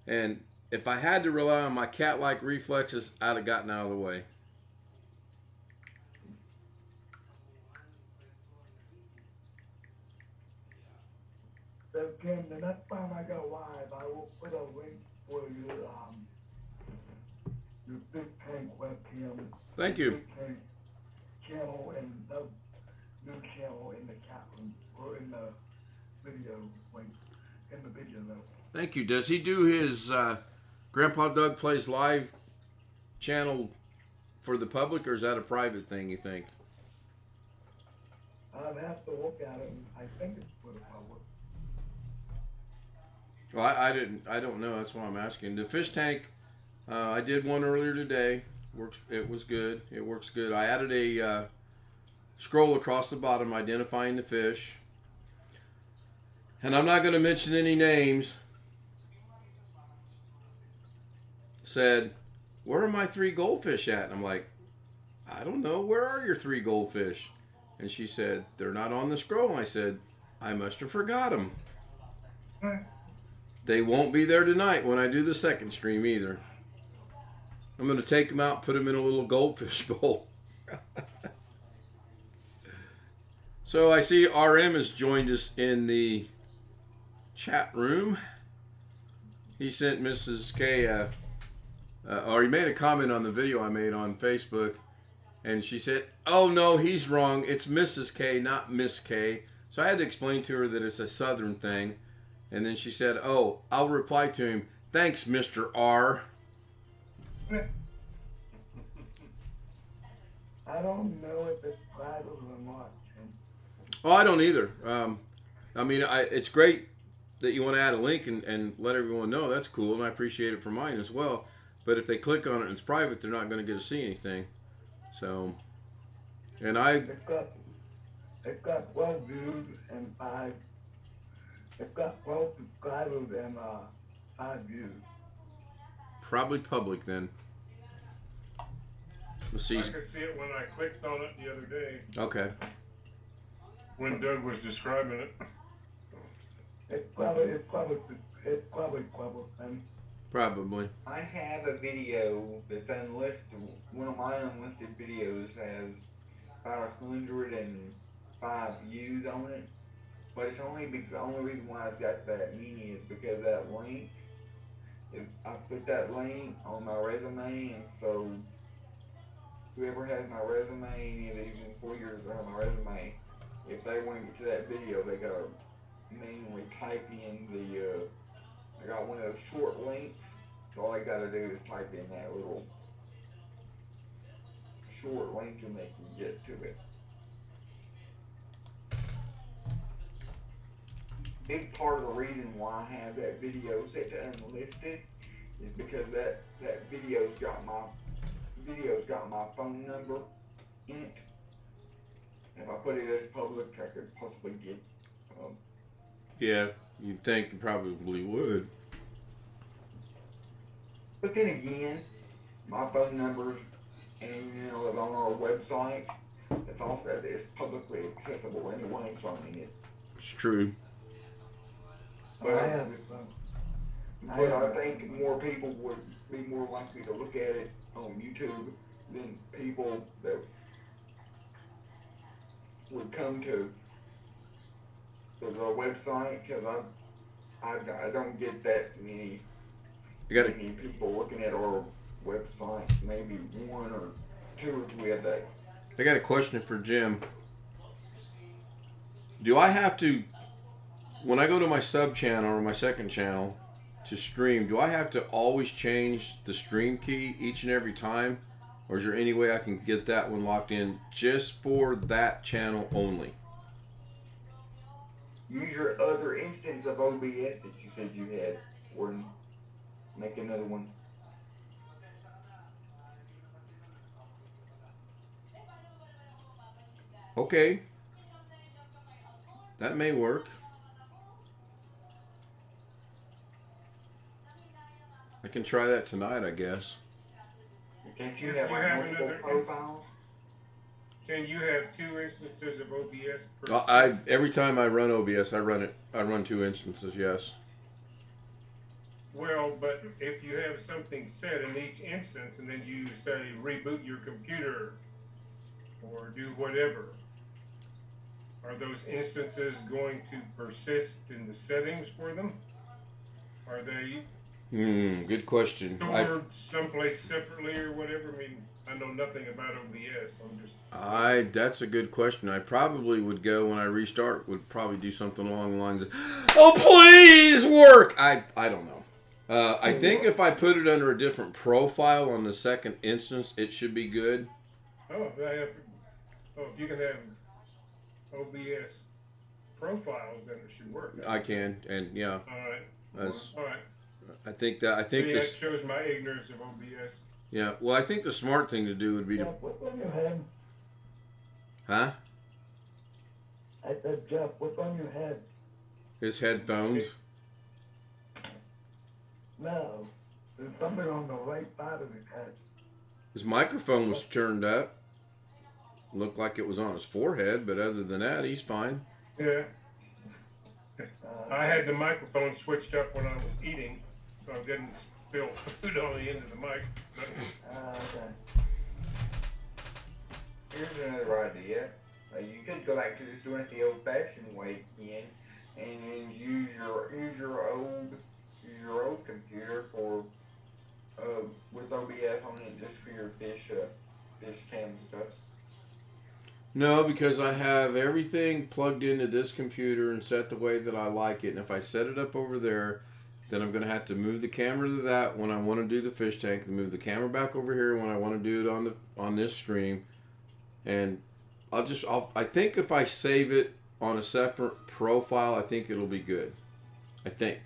And if I had to rely on my cat-like reflexes, I'd have gotten out of the way. So, Kim, the next time I go live, I will put a link for your big tank webcam. Thank you. Big tank channel and the new channel in the chat room, or in the video link, in the video note. Thank you. Does he do his Grandpa Doug Plays Live channel for the public, or is that a private thing, you think? I'd have to look at it, and I think it's for the public. Well, I don't know. That's why I'm asking. The fish tank, I did one earlier today. Works. It was good. It works good. I added a scroll across the bottom identifying the fish. And I'm not going to mention any names. Said, where are my 3 goldfish at? And I'm like, I don't know. Where are your 3 goldfish? And she said, they're not on the scroll. And I said, I must have forgot them. They won't be there tonight when I do the second stream either. I'm going to take them out, put them in a little goldfish bowl. So I see RM has joined us in the chat room. He sent Mrs. K or he made a comment on the video I made on Facebook, and she said, oh no, he's wrong. It's Mrs. K, not Miss K. So I had to explain to her that it's a Southern thing. And then she said, oh, I'll reply to him. Thanks, Mr. R. I don't know if it's vital or not. Oh, I don't either. I mean, it's great that you want to add a link and let everyone know. That's cool, and I appreciate it for mine as well. But if they click on it and it's private, they're not going to get to see anything. So, and It's got 12 views and 5. It's got 12 subscribers and 5 views. Probably public then. Let's see. I could see it when I clicked on it the other day Okay. when Doug was describing it. It's probably public. And Probably. I have a video that's unlisted. One of my unlisted videos has about 105 views on it. But it's only the only reason why I've got that many is because that link is I put that link on my resume, and so whoever has my resume, any of these employers that have my resume, if they want to get to that video, they gotta manually type in the. I got one of those short links, so all they gotta do is type in that little short link and they can get to it. Big part of the reason why I have that video set to unlisted is because that video's got my phone number in it. If I put it as public, I could possibly get. Yeah, you'd think you probably would. But then again, my phone number and email is on our website. It's publicly accessible anyway, so I mean It's true. But I think more people would be more likely to look at it on YouTube than people that would come to the website, because I don't get that many people looking at our website. Maybe 1 or 2 or 3 a day. I got a question for Jim. Do I have to, when I go to my sub channel or my second channel to stream, do I have to always change the stream key each and every time? Or is there any way I can get that one locked in just for that channel only? Use your other instance of OBS that you said you had, or make another one. Okay. That may work. I can try that tonight, I guess. Can't you have multiple profiles? Can you have 2 instances of OBS per Every time I run OBS, I run 2 instances, yes. Well, but if you have something set in each instance and then you say reboot your computer or do whatever, are those instances going to persist in the settings for them? Are they Good question. stored someplace separately or whatever? I mean, I know nothing about OBS. I'm just. That's a good question. I probably would go when I restart. Would probably do something along the lines of, "Oh, please work." I don't know. I think if I put it under a different profile on the second instance, it should be good. If you can have OBS profiles, then it should work. I can, and yeah. All right. That's, All right. I think that See, that shows my ignorance of OBS. Yeah. Well, I think the smart thing to do would be Jeff, to, what's on your head? huh? I said, Jeff, what's on your head? His headphones. No, there's something on the right side of his head. His microphone was turned up. Looked like it was on his forehead, but other than that, he's fine. Yeah. I had the microphone switched up when I was eating, so I didn't spill food on the end of the mic. Okay. Here's another idea. You could go back to just doing it the old-fashioned way again, and use your old computer for with OBS on it just for your fish cam stuff. No, because I have everything plugged into this computer and set the way that I like it. And if I set it up over there, then I'm going to have to move the camera to that when I want to do the fish tank, and move the camera back over here when I want to do it on this stream. And I think if I save it on a separate profile, I think it'll be good. I think.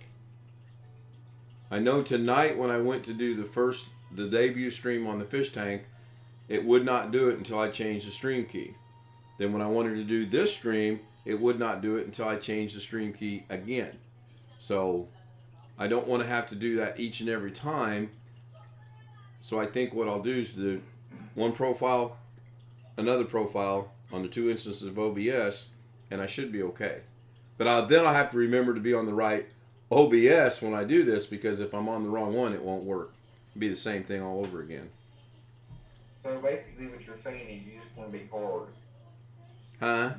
I know tonight when I went to do the debut stream on the fish tank, it would not do it until I changed the stream key. Then when I wanted to do this stream, it would not do it until I changed the stream key again. So I don't want to have to do that each and every time. So I think what I'll do is do one profile, another profile on the 2 instances of OBS, and I should be okay. But then I'll have to remember to be on the right OBS when I do this, because if I'm on the wrong one, it won't work. It'll be the same thing all over again. So basically what you're saying is you just want to be hard. Huh?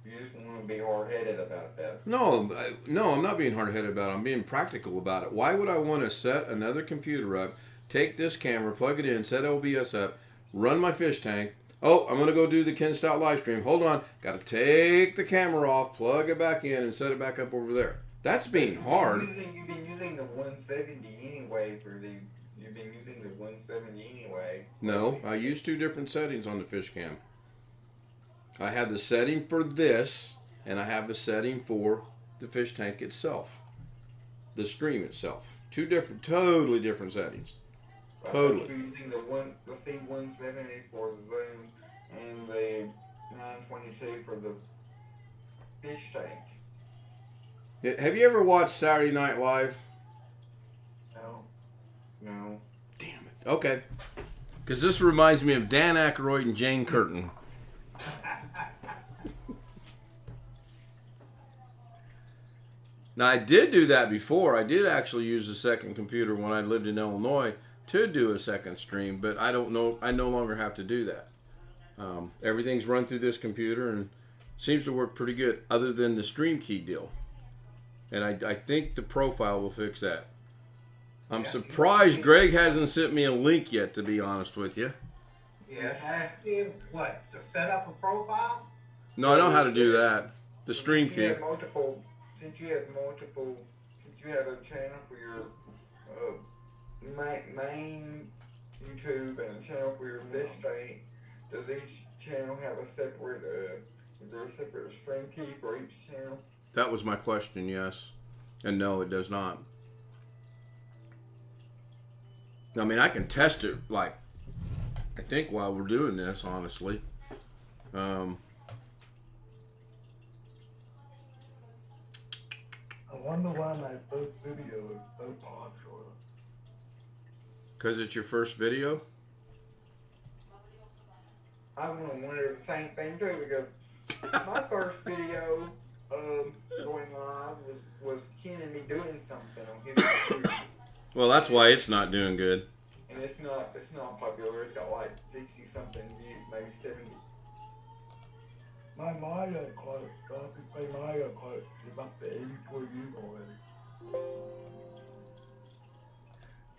You just want to be hard-headed about that. No, I'm not being hard-headed about it. I'm being practical about it. Why would I want to set another computer up, take this camera, plug it in, set OBS up, run my fish tank? Oh, I'm going to go do the Ken Stout live stream. Hold on. Got to take the camera off, plug it back in, and set it back up over there. That's being hard. You've been using the 170 anyway You've been using the 170 anyway. No, I use 2 different settings on the fish cam. I have the setting for this, and I have the setting for the fish tank itself. The stream itself. 2 different, totally different settings. Totally. You're using the C170 for the Zoom and the 922 for the fish tank. Have you ever watched Saturday Night Live? No. Damn it. Okay. Because this reminds me of Dan Aykroyd and Jane Curtin. Now, I did do that before. I did actually use a second computer when I lived in Illinois to do a second stream, but I don't know. I no longer have to do that. Everything's run through this computer and seems to work pretty good, other than the stream key deal. And I think the profile will fix that. I'm surprised Greg hasn't sent me a link yet, to be honest with you. Yeah, what, to set up a profile? No, I know how to do that. The stream key. Since you have a channel for your main YouTube and a channel for your fish tank, does each channel have a separate, is there a separate stream key for each channel? That was my question, yes. And no, it does not. I mean, I can test it, like, I think while we're doing this, honestly. I wonder why my first video is so popular. Because it's your first video? I'm gonna wonder the same thing too, because my first video going live was Ken and me doing something on his computer. Well, that's why it's not doing good. And it's not popular. It's got like 60 something views, maybe 70. My Maya card, I could say Maya card is up to 84 views already.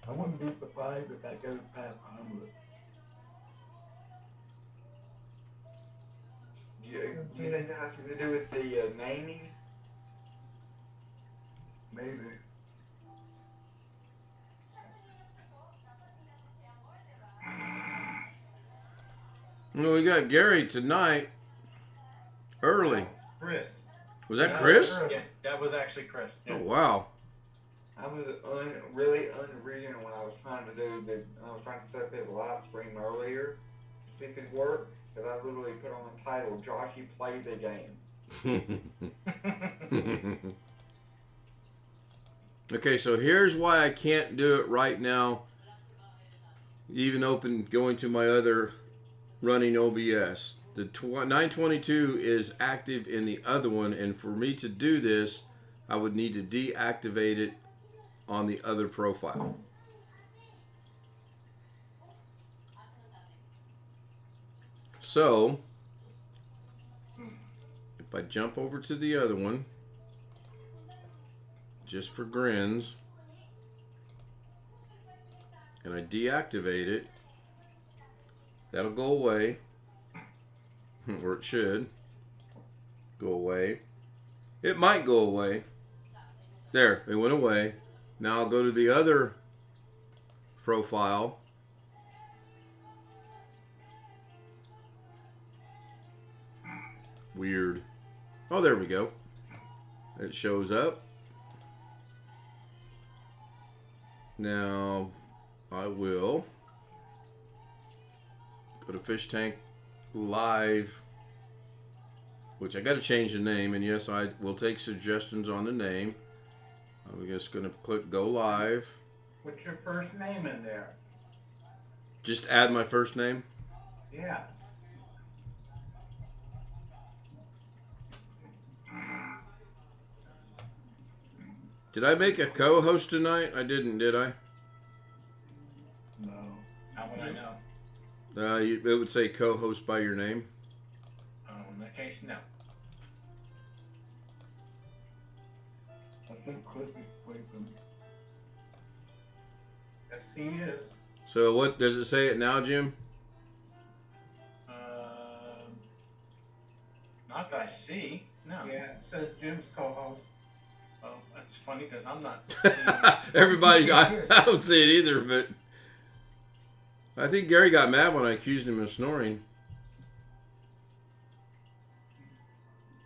I wouldn't be surprised if that goes past 100. Do you think that has something to do with the naming? Maybe. Well, we got Gary tonight. Early. Chris. Was that Chris? Yeah, that was actually Chris. Oh, wow. I was really unoriginal when I was trying to do I was trying to set up his live stream earlier, see if it worked, because I literally put on the title, Joshy Plays a Game. Okay, so here's why I can't do it right now. Even going to my other running OBS. The 922 is active in the other one, and for me to do this, I would need to deactivate it on the other profile. So, if I jump over to the other one, just for grins, and I deactivate it, that'll go away, or it should go away. It might go away. There, it went away. Now I'll go to the other profile. Weird. Oh, there we go. It shows up. Now I will go to Fish Tank Live, which I got to change the name, and yes, I will take suggestions on the name. I'm just going to click Go Live. Put your first name in there. Just add my first name? Yeah. Did I make a co-host tonight? I didn't, did I? No. How would I know? It would say co-host by your name. Oh, in that case, no. I think Cliff is sleeping. Yes, he is. So what does it say it now, Jim? Not that I see. No. Yeah, it says Jim's co-host. Oh, that's funny because I'm not seeing Everybody, I don't see it either, but I think Gary got mad when I accused him of snoring.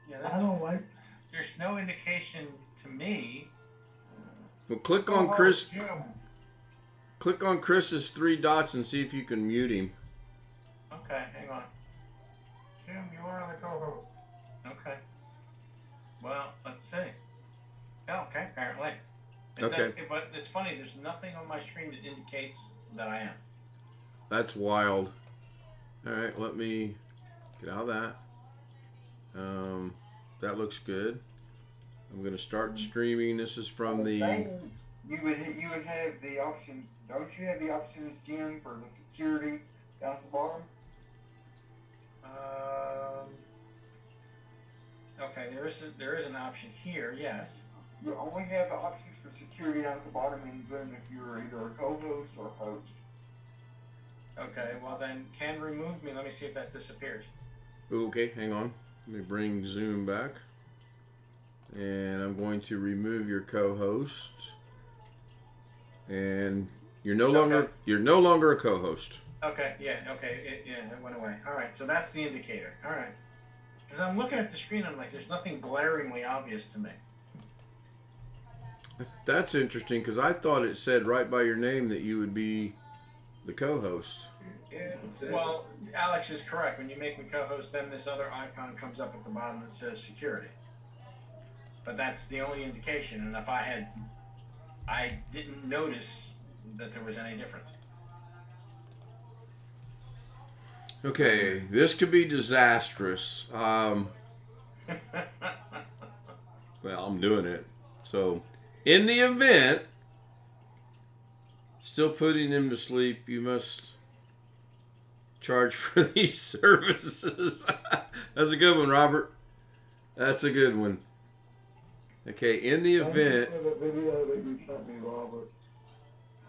Yeah, I don't like. there's no indication to me. Well, click on Chris. Jim. Click on Chris's 3 dots and see if you can mute him. Okay, hang on. Jim, you are the co-host. Okay. Well, let's see. Oh, okay, apparently. Okay. But it's funny, there's nothing on my screen that indicates that I am. That's wild. All right, let me get out of that. That looks good. I'm going to start streaming. This is from the... You would have the option. Don't you have the options, Jim, for the security down at the bottom? Okay, there is an option here, yes. You only have the options for security down at the bottom in Zoom if you're either a co-host or a host. Okay, well then, can remove me. Let me see if that disappears. Okay, hang on. Let me bring Zoom back. And I'm going to remove your co-host. And you're no longer a co-host. Okay, yeah, okay, it went away. All right, so that's the indicator. All right. Because I'm looking at the screen, I'm like, there's nothing glaringly obvious to me. That's interesting because I thought it said right by your name that you would be the co-host. Yeah. Well, Alex is correct. When you make me co-host, then this other icon comes up at the bottom that says security. But that's the only indication, and if I didn't notice that there was any difference. Okay, this could be disastrous. Well, I'm doing it. So, in the event, still putting him to sleep, you must charge for these services. That's a good one, Robert. That's a good one. Okay, in the event, Thank you for the video that you sent me, Robert.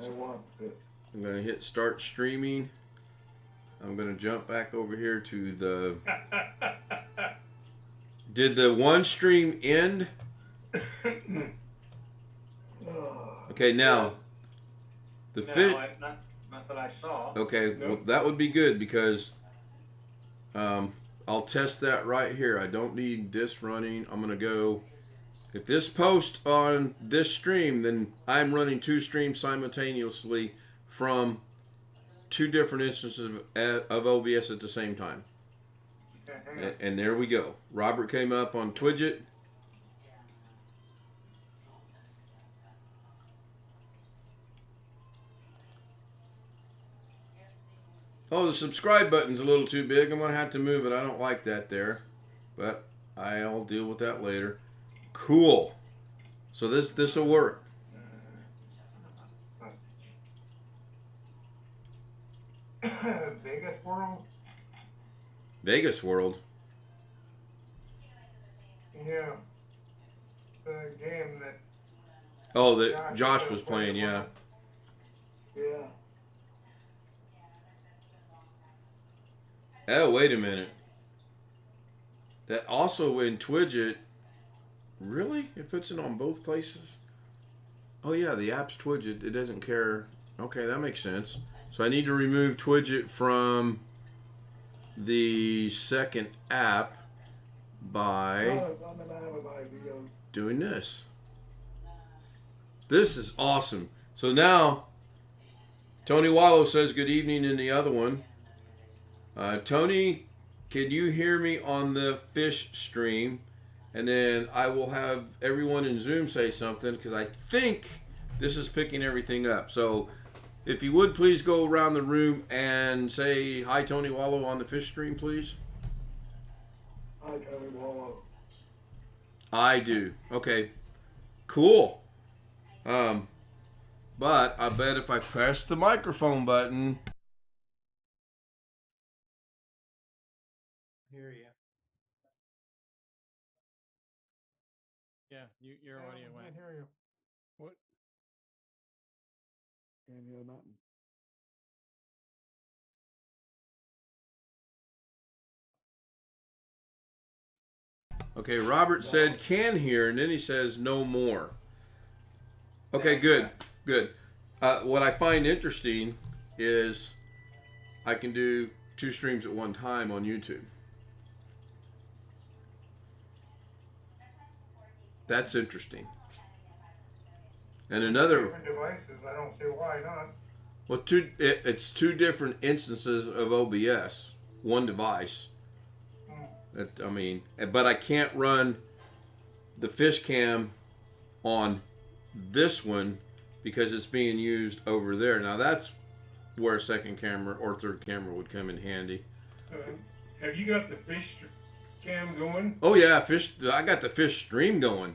I watched it. I'm going to hit start streaming. I'm going to jump back over here to the... Did the one stream end? Okay, now... The Not that I saw. Okay, well, that would be good because I'll test that right here. I don't need this running. I'm going to go If this posts on this stream, then I'm running 2 streams simultaneously from 2 different instances of OBS at the same time. And there we go. Robert came up on Twidget. Oh, the subscribe button's a little too big. I'm going to have to move it. I don't like that there. But I'll deal with that later. Cool. So this will work. Vegas World? Vegas World. Yeah. The game that. Oh, that Josh was playing, yeah. Yeah. Oh, wait a minute. That also in Twidget. Really? It puts it on both places? Oh, yeah, the app's Twidget. It doesn't care. Okay, that makes sense. So I need to remove Twidget from the second app by doing this. This is awesome. So now, Tony Wallow says good evening in the other one. Tony, can you hear me on the fish stream? And then I will have everyone in Zoom say something because I think this is picking everything up. So if you would please go around the room and say hi, Tony Wallow, on the fish stream, please. Hi, Tony Wallow. I do. Okay. Cool. But I bet if I press the microphone button. Hear you. Yeah, your audio went. I hear you. What? Can't hear nothing. Okay, Robert said can hear, and then he says no more. Okay, good, good. What I find interesting is I can do 2 streams at one time on YouTube. That's interesting. And another, Different devices, I don't see why not. well, it's 2 different instances of OBS, one device. That, I mean, but I can't run the fish cam on this one because it's being used over there. Now that's where a second camera or third camera would come in handy. Have you got the fish cam going? Oh yeah, fish. I got the fish stream going.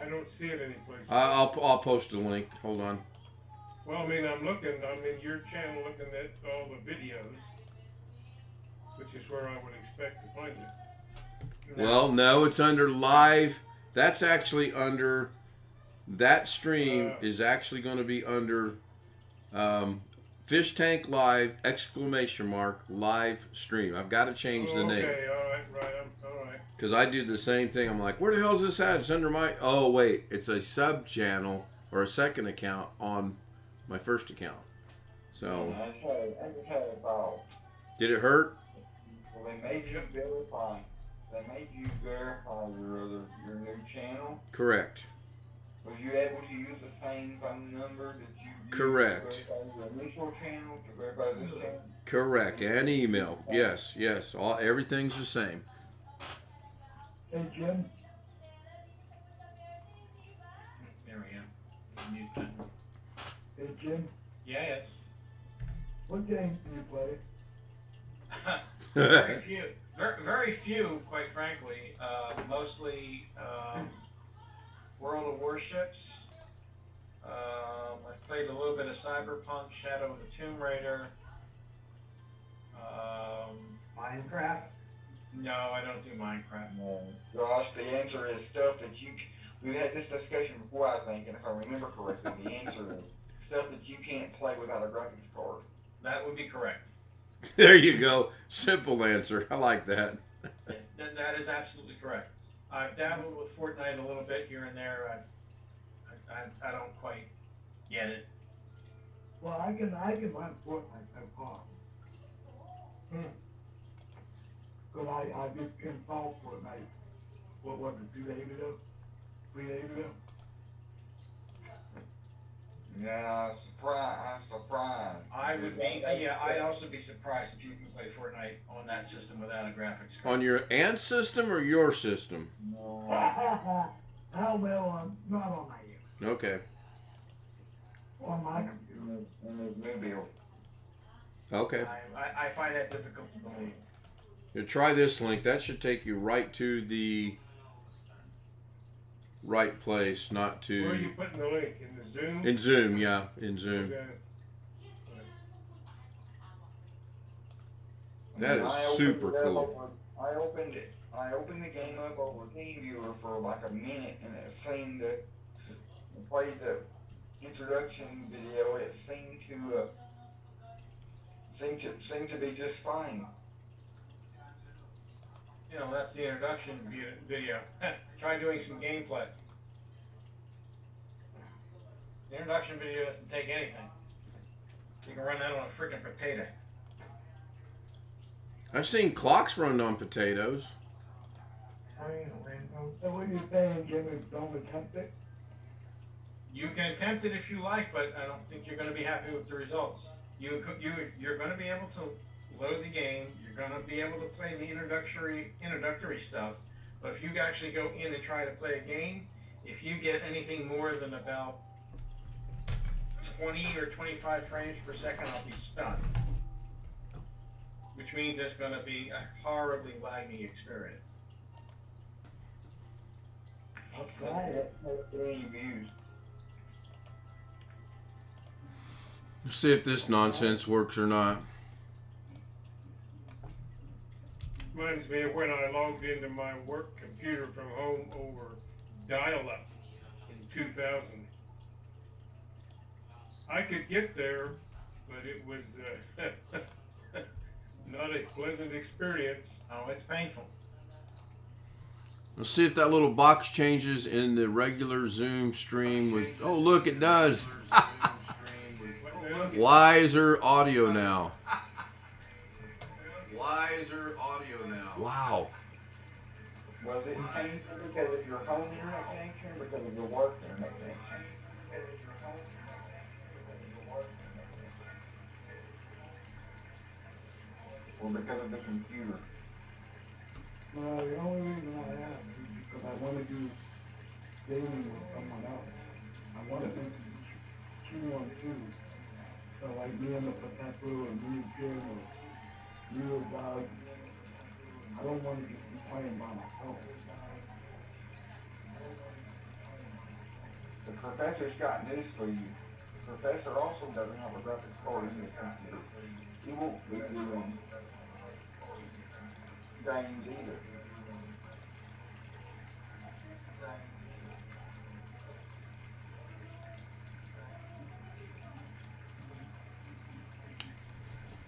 I don't see it anyplace. I'll post a link. Hold on. Well, I mean, I'm in your channel looking at all the videos, which is where I would expect to find it. Well, no, it's under live. That's actually under, that stream is actually going to be under Fish Tank Live, !, live stream. I've got to change the name. Okay, right, all right. Because I did the same thing. I'm like, where the hell is this at? It's under my, oh wait, it's a sub channel or a second account on my first account. So, I just had a thought. did it hurt? Well, they made you verify. They made you verify your new channel. Correct. Was you able to use the same phone number that you used Correct. to verify your initial channel to verify this channel? Correct. And email. Yes, yes. Everything's the same. Hey, Jim. There we go. Hey, Jim. Yeah, yes. What games do you play? Very few. Very few, quite frankly. Mostly World of Warships. I played a little bit of Cyberpunk, Shadow of the Tomb Raider. Minecraft? No, I don't do Minecraft. No. Josh, the answer is stuff that you. We've had this discussion before, I think, and if I remember correctly, the answer is stuff that you can't play without a graphics card. That would be correct. There you go. Simple answer. I like that. That is absolutely correct. I've dabbled with Fortnite a little bit here and there. I don't quite get it. Well, I can run Fortnite no problem. But I just installed Fortnite, what was it, 2 days ago? Yeah, I'm surprised. I would be, yeah, I'd also be surprised if you can play Fortnite on that system without a graphics card. On your aunt's system or your system? Hell no, not on my end. Okay. On my computer. New bill. Okay. I find that difficult to believe. You try this link. That should take you right to the right place, not to. Where are you putting the link? In the Zoom? In Zoom, yeah, in Zoom. Okay. That is super cool. I opened the game up over Teamviewer for like a minute, and it seemed to play the introduction video. It seemed to be just fine. You know, that's the introduction video. Try doing some gameplay. The introduction video doesn't take anything. You can run that on a freaking potato. I've seen clocks run on potatoes. So what are you saying, Jimmy? Don't attempt it? You can attempt it if you like, but I don't think you're going to be happy with the results. You're going to be able to load the game. You're going to be able to play the introductory stuff. But if you actually go in and try to play a game, if you get anything more than about 20 or 25 frames per second, I'll be stunned. Which means it's going to be a horribly laggy experience. I'll try it. Let's see if this nonsense works or not. Reminds me of when I logged into my work computer from home over dial-up in 2000. I could get there, but it was not a pleasant experience. Oh, it's painful. Let's see if that little box changes in the regular Zoom stream with. Oh, look, it does. Wiser audio now. Wiser audio now. Wow. Was it painful because of your home internet connection or because of your work internet connection? Or because of the computer? No, the only reason I have is because I want to do gaming with someone else. I want to do 2-on-2. So like me and the professor or me and Jim or you or Doug. I don't want to just be playing by myself. The professor's got news for you. The professor also doesn't have a graphics card in his computer. He won't be doing games either.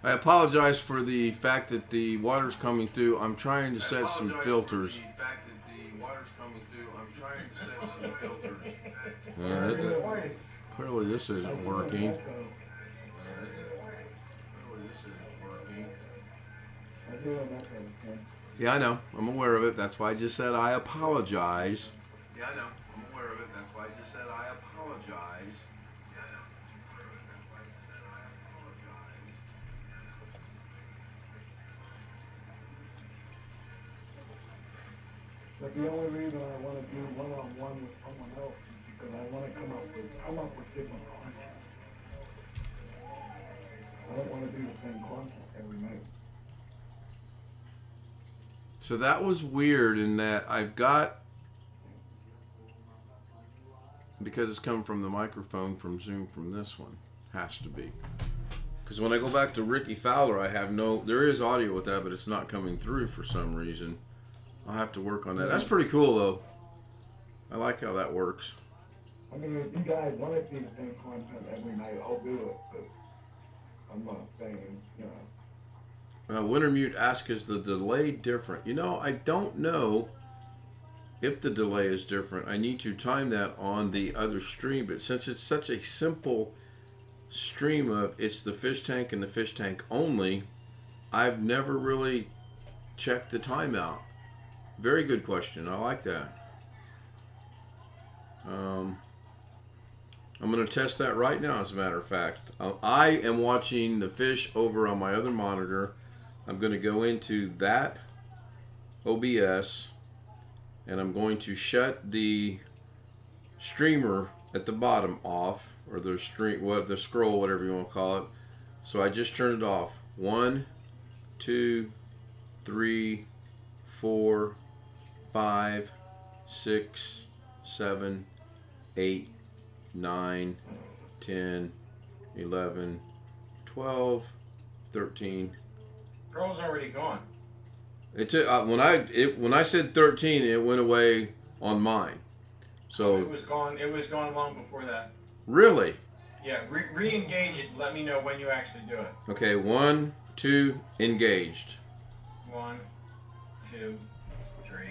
I apologize for the fact that the water's coming through. I'm trying to set some filters. Clearly this isn't working. Yeah, I know. I'm aware of it. That's why I just said I apologize. Yeah, I know. I'm aware of it. That's why I just said I apologize. But the only reason I want to do one-on-one with someone else is because I want to come up with different content. I don't want to do the same content every night. So that was weird in that I've got, because it's coming from the microphone from Zoom from this one, has to be. Because when I go back to Ricky Fowler, I have there is audio with that, but it's not coming through for some reason. I'll have to work on that. That's pretty cool though. I like how that works. I mean, if you guys want to see the same content every night, I'll do it, but I'm not saying, you know. Wintermute asks, is the delay different? You know, I don't know if the delay is different. I need to time that on the other stream, but since it's such a simple stream of it's the fish tank and the fish tank only, I've never really checked the timeout. Very good question. I like that. I'm going to test that right now, as a matter of fact. I am watching the fish over on my other monitor. I'm going to go into that OBS, and I'm going to shut the streamer at the bottom off, or the the scroll, whatever you want to call it. So I just turned it off. 1, 2, 3, 4, 5, 6, 7, 8, 9, 10, 11, 12, 13. Girl's already gone. It took when I said 13, it went away on mine. So It was gone. It was gone long before that. really, Yeah, re-engage it. Let me know when you actually do it. okay. 1, 2, engaged. 1, 2, 3,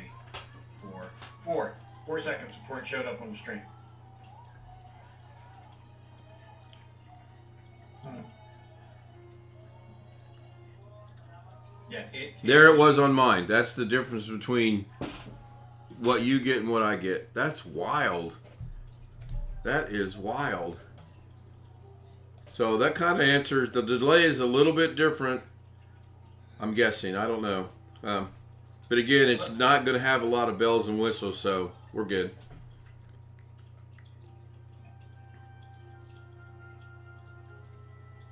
4. 4 seconds before it showed up on the stream. Yeah, There it was on mine. That's the difference between what you get and what I get. That's wild. That is wild. So that kind of answers. The delay is a little bit different, I'm guessing. I don't know. But again, it's not going to have a lot of bells and whistles, so we're good.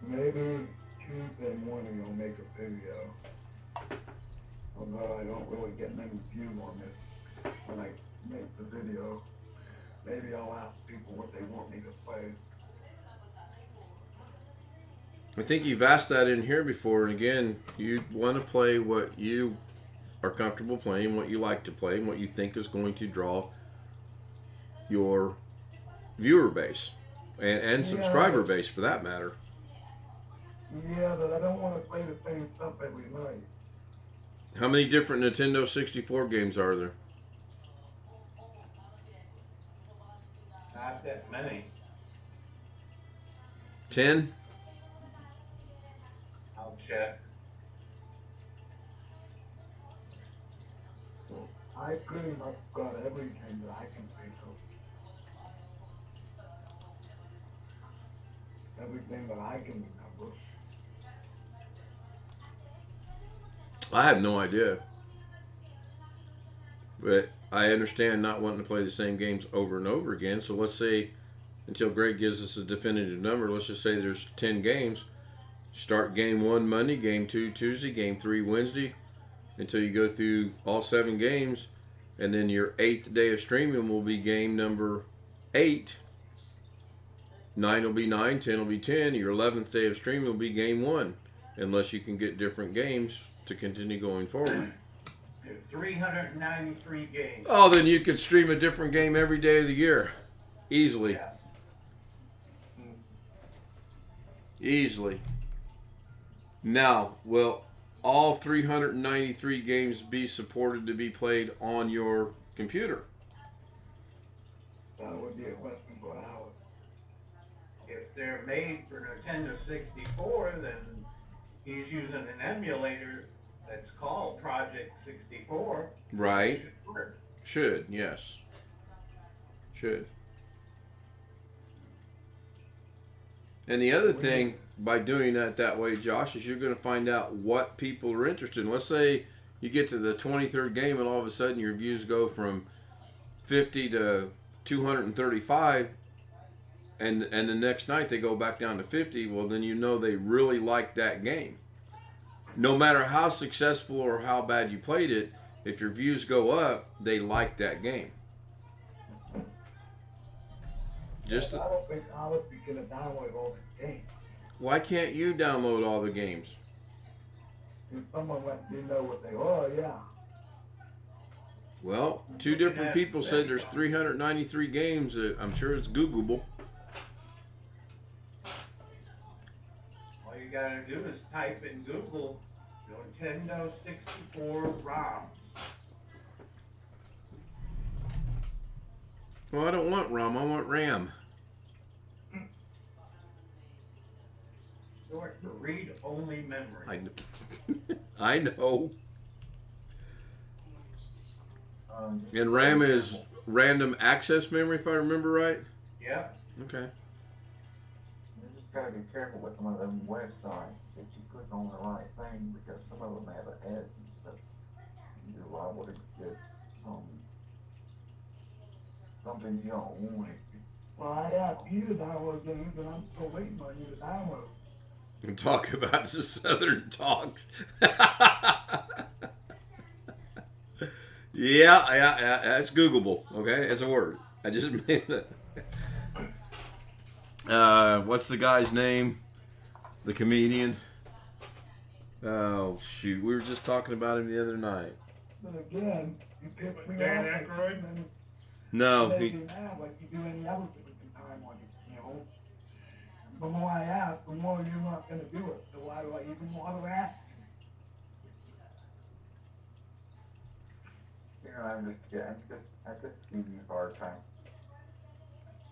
Maybe Tuesday morning I'll make a video. Although I don't really get many views on this when I make the video. Maybe I'll ask people what they want me to play. I think you've asked that in here before, and again, you want to play what you are comfortable playing, what you like to play, and what you think is going to draw your viewer base and subscriber base, for that matter. Yeah, but I don't want to play the same stuff every night. How many different Nintendo 64 games are there? Not that many. 10? I'll check. I pretty much got everything that I can think of. Everything that I can remember. I have no idea. But I understand not wanting to play the same games over and over again. So let's say, until Greg gives us a definitive number, let's just say there's 10 games. Start game 1 Monday, game 2 Tuesday, game 3 Wednesday, until you go through all 7 games. And then your 8th day of streaming will be game number 8. 9 will be 9, 10 will be 10. Your 11th day of streaming will be game 1. Unless you can get different games to continue going forward. There's 393 games. Oh, then you could stream a different game every day of the year. Easily. Yeah. Easily. Now, will all 393 games be supported to be played on your computer? That would be a question for Alex. If they're made for Nintendo 64, then he's using an emulator that's called Project 64. Right. Should work. Should, yes. Should. And the other thing, by doing that way, Josh, is you're going to find out what people are interested in. Let's say you get to the 23rd game and all of a sudden your views go from 50 to 235, and the next night they go back down to 50. Well, then you know they really like that game. No matter how successful or how bad you played it, if your views go up, they like that game. I don't think Alex is going to download all the games. Why can't you download all the games? If someone let me know what they are, yeah. Well, 2 different people said there's 393 games. I'm sure it's Googleable. All you gotta do is type in Google Nintendo 64 ROMs. Well, I don't want ROM. I want RAM. Short for read-only memory. I know. And RAM is random access memory, if I remember right. Yeah. Okay. You just gotta be careful with some of them websites that you click on the right thing, because some of them have ads and stuff. You're liable to get something you don't want. Well, I asked you to download games, and I'm still waiting on you to download. And talk about the Southern talks. Yeah, that's Googleable. Okay, it's a word. I just made it. What's the guy's name? The comedian. Oh shoot, we were just talking about him the other night. But again, you piss me Dan off, Aykroyd? and then No, they he. do that like you do any other thing in time on it, you know. The more I ask, the more you're not gonna do it. So why do I even want to ask? You know, I just give you a hard time.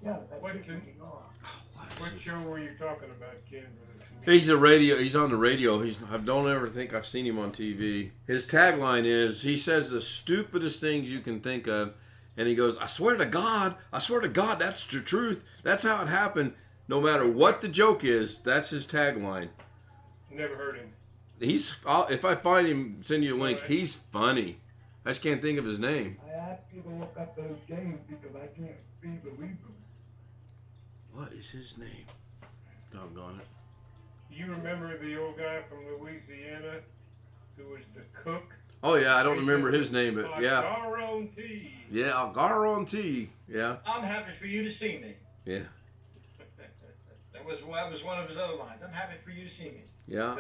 Yeah, that's What what can- you are. What show were you talking about, Ken? He's a radio. He's on the radio. I don't ever think I've seen him on TV. His tagline is, he says the stupidest things you can think of, and he goes, I swear to God, that's the truth. That's how it happened. No matter what the joke is, that's his tagline. Never heard him. If I find him, send you a link. Alright. He's funny. I just can't think of his name. I asked you to look up those games because I can't see the reboot. What is his name? Doggone it. You remember the old guy from Louisiana who was the cook? Oh yeah, I don't remember his name, but yeah, Guarantee. yeah, Guarantee. Yeah, I'm happy for you to see me. yeah, That was one of his other lines. I'm happy for you to see me. yeah.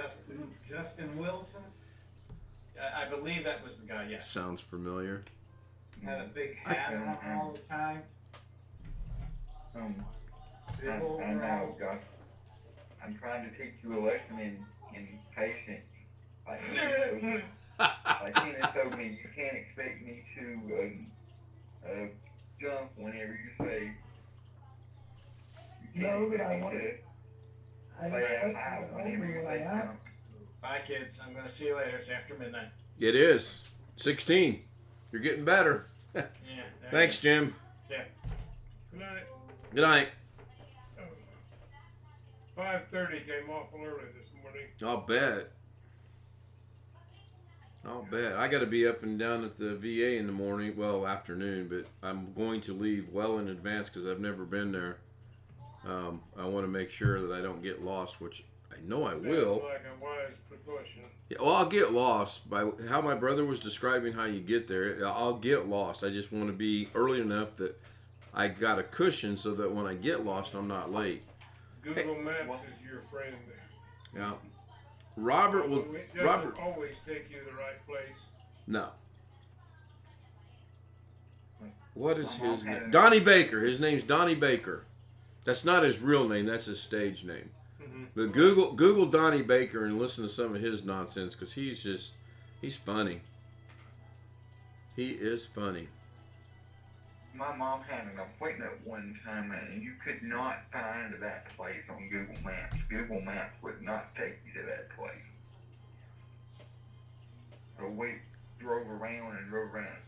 Justin Wilson I believe that was the guy, yes. Sounds familiar. had a big hat on all the time. Big I overalls. know, Gus. I'm trying to teach you a lesson in patience. Like Tina told me, you can't expect me to jump whenever you say. You can't No, but expect I me want to it. I say I'm that's out the whenever only you one say I ask. jump. Bye, kids. I'm going to see you later. It's after midnight. It is 16. You're getting better. Yeah. Thanks, Jim. Good night. Good night. 5:30 came awful early this morning. I'll bet. I got to be up and down at the VA in the morning. Well, afternoon, but I'm going to leave well in advance because I've never been there. I want to make sure that I don't get lost, which I know I will. Sounds like a wise precaution. Yeah, well, I'll get lost by how my brother was describing how you get there. I'll get lost. I just want to be early enough that I got a cushion so that when I get lost, I'm not late. Google Maps is your friend there. Yeah. Robert will. It doesn't Robert. always take you to the right place. No. What is his name? Donnie Baker. His name's Donnie Baker. That's not his real name. That's his stage name. Mm-hmm. But Google Donnie Baker and listen to some of his nonsense because he's funny. He is funny. My mom had an appointment one time and you could not find that place on Google Maps. Google Maps would not take you to that place. So we drove around and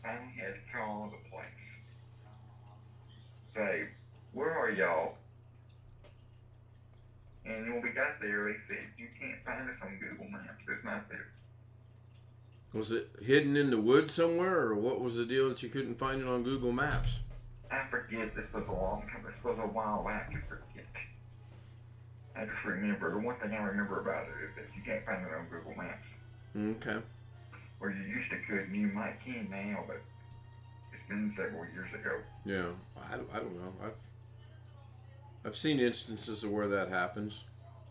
finally had to call the place. Say, where are y'all? And when we got there, they said, you can't find us on Google Maps. It's not there. Was it hidden in the woods somewhere, or what was the deal that you couldn't find it on Google Maps? I forget. This was a long time. This was a while back. I forget. I just remember. The one thing I remember about it is that you can't find it on Google Maps. Okay. Where you used to could, and you might can now, but it's been several years ago. Yeah. I don't know. I've seen instances of where that happens.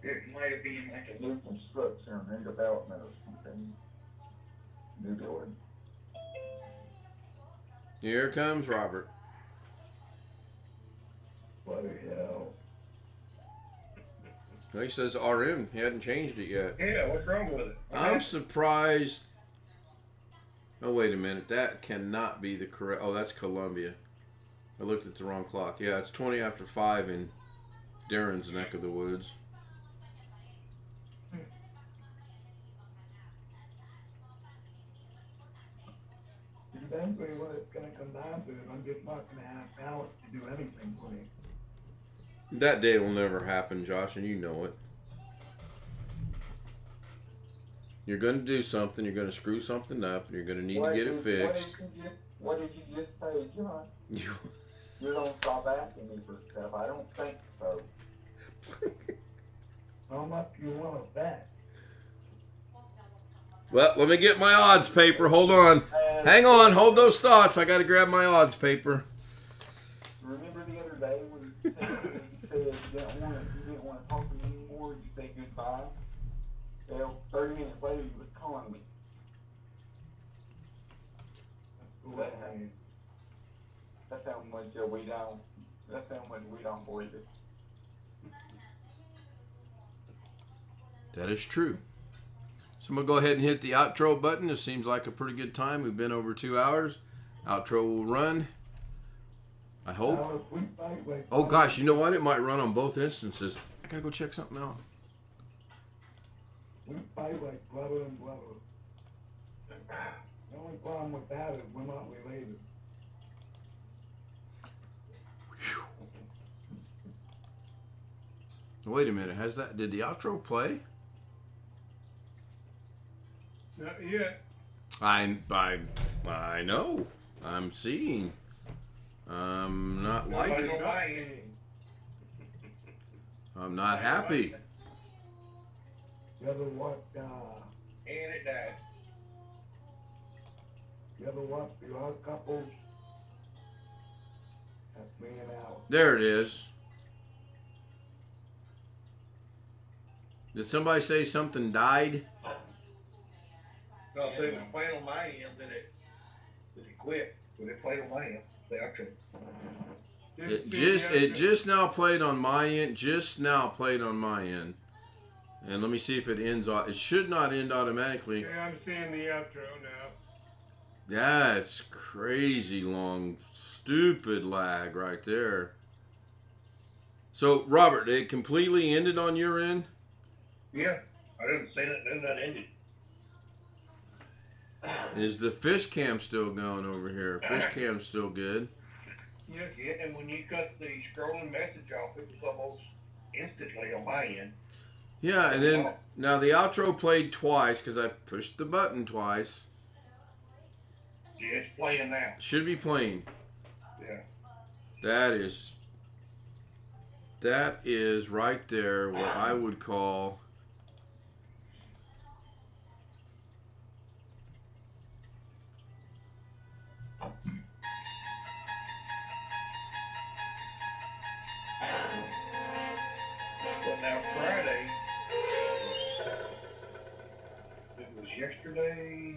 It might have been like a new construction or new development or something. New building. Here comes Robert. Bloody hell. Well, he says RM. He hadn't changed it yet. Yeah, what's wrong with it? I'm surprised. Oh, wait a minute. That cannot be the correct. Oh, that's Columbia. I looked at the wrong clock. Yeah, it's 20 after 5 in Darren's neck of the woods. eventually what it's gonna come down to is I'm just not gonna have Alex to do anything for me. That day will never happen, Josh, and you know it. You're going to do something. You're going to screw something up, and you're going to need to get it fixed. What did you just say, John? You don't stop asking me for stuff. I don't think so. How much you wanna bet? Well, let me get my odds paper. Hold on. Hang on. Hold those thoughts. I got to grab my odds paper. Remember the other day when you said you didn't want to talk to me anymore? You said goodbye. Well, 30 minutes later, you was calling me. That's how much we don't. That's how much we don't believe it. That is true. So I'm going to go ahead and hit the outro button. This seems like a pretty good time. We've been over 2 hours. Outro will run. I hope. Oh gosh, you know what? It might run on both instances. I got to go check something out. We fight like brother and brother. The only problem with that is we're not related. Wait a minute. Did the outro play? Not yet. I know. I'm seeing. I'm not liking it. I'm not happy. You ever watch, And it died. you ever watch The Odd Couple? That's me and Alex. There it is. Did somebody say something died? No, so it was playing on my end, then it quit, but it played on my end, the outro. It just now played on my end. Just now played on my end. And let me see if it ends. It should not end automatically. Yeah, I'm seeing the outro now. That's crazy long, stupid lag right there. So, Robert, it completely ended on your end? Yeah, I didn't say that, then that ended. Is the fish cam still going over here? Fish cam's still good. Yes. Yeah, and when you cut the scrolling message off, it was almost instantly on my end. Yeah, and then now the outro played twice because I pushed the button twice. Yeah, it's playing now. Should be playing. Yeah. That is right there what I would call Well, now Friday, it was yesterday,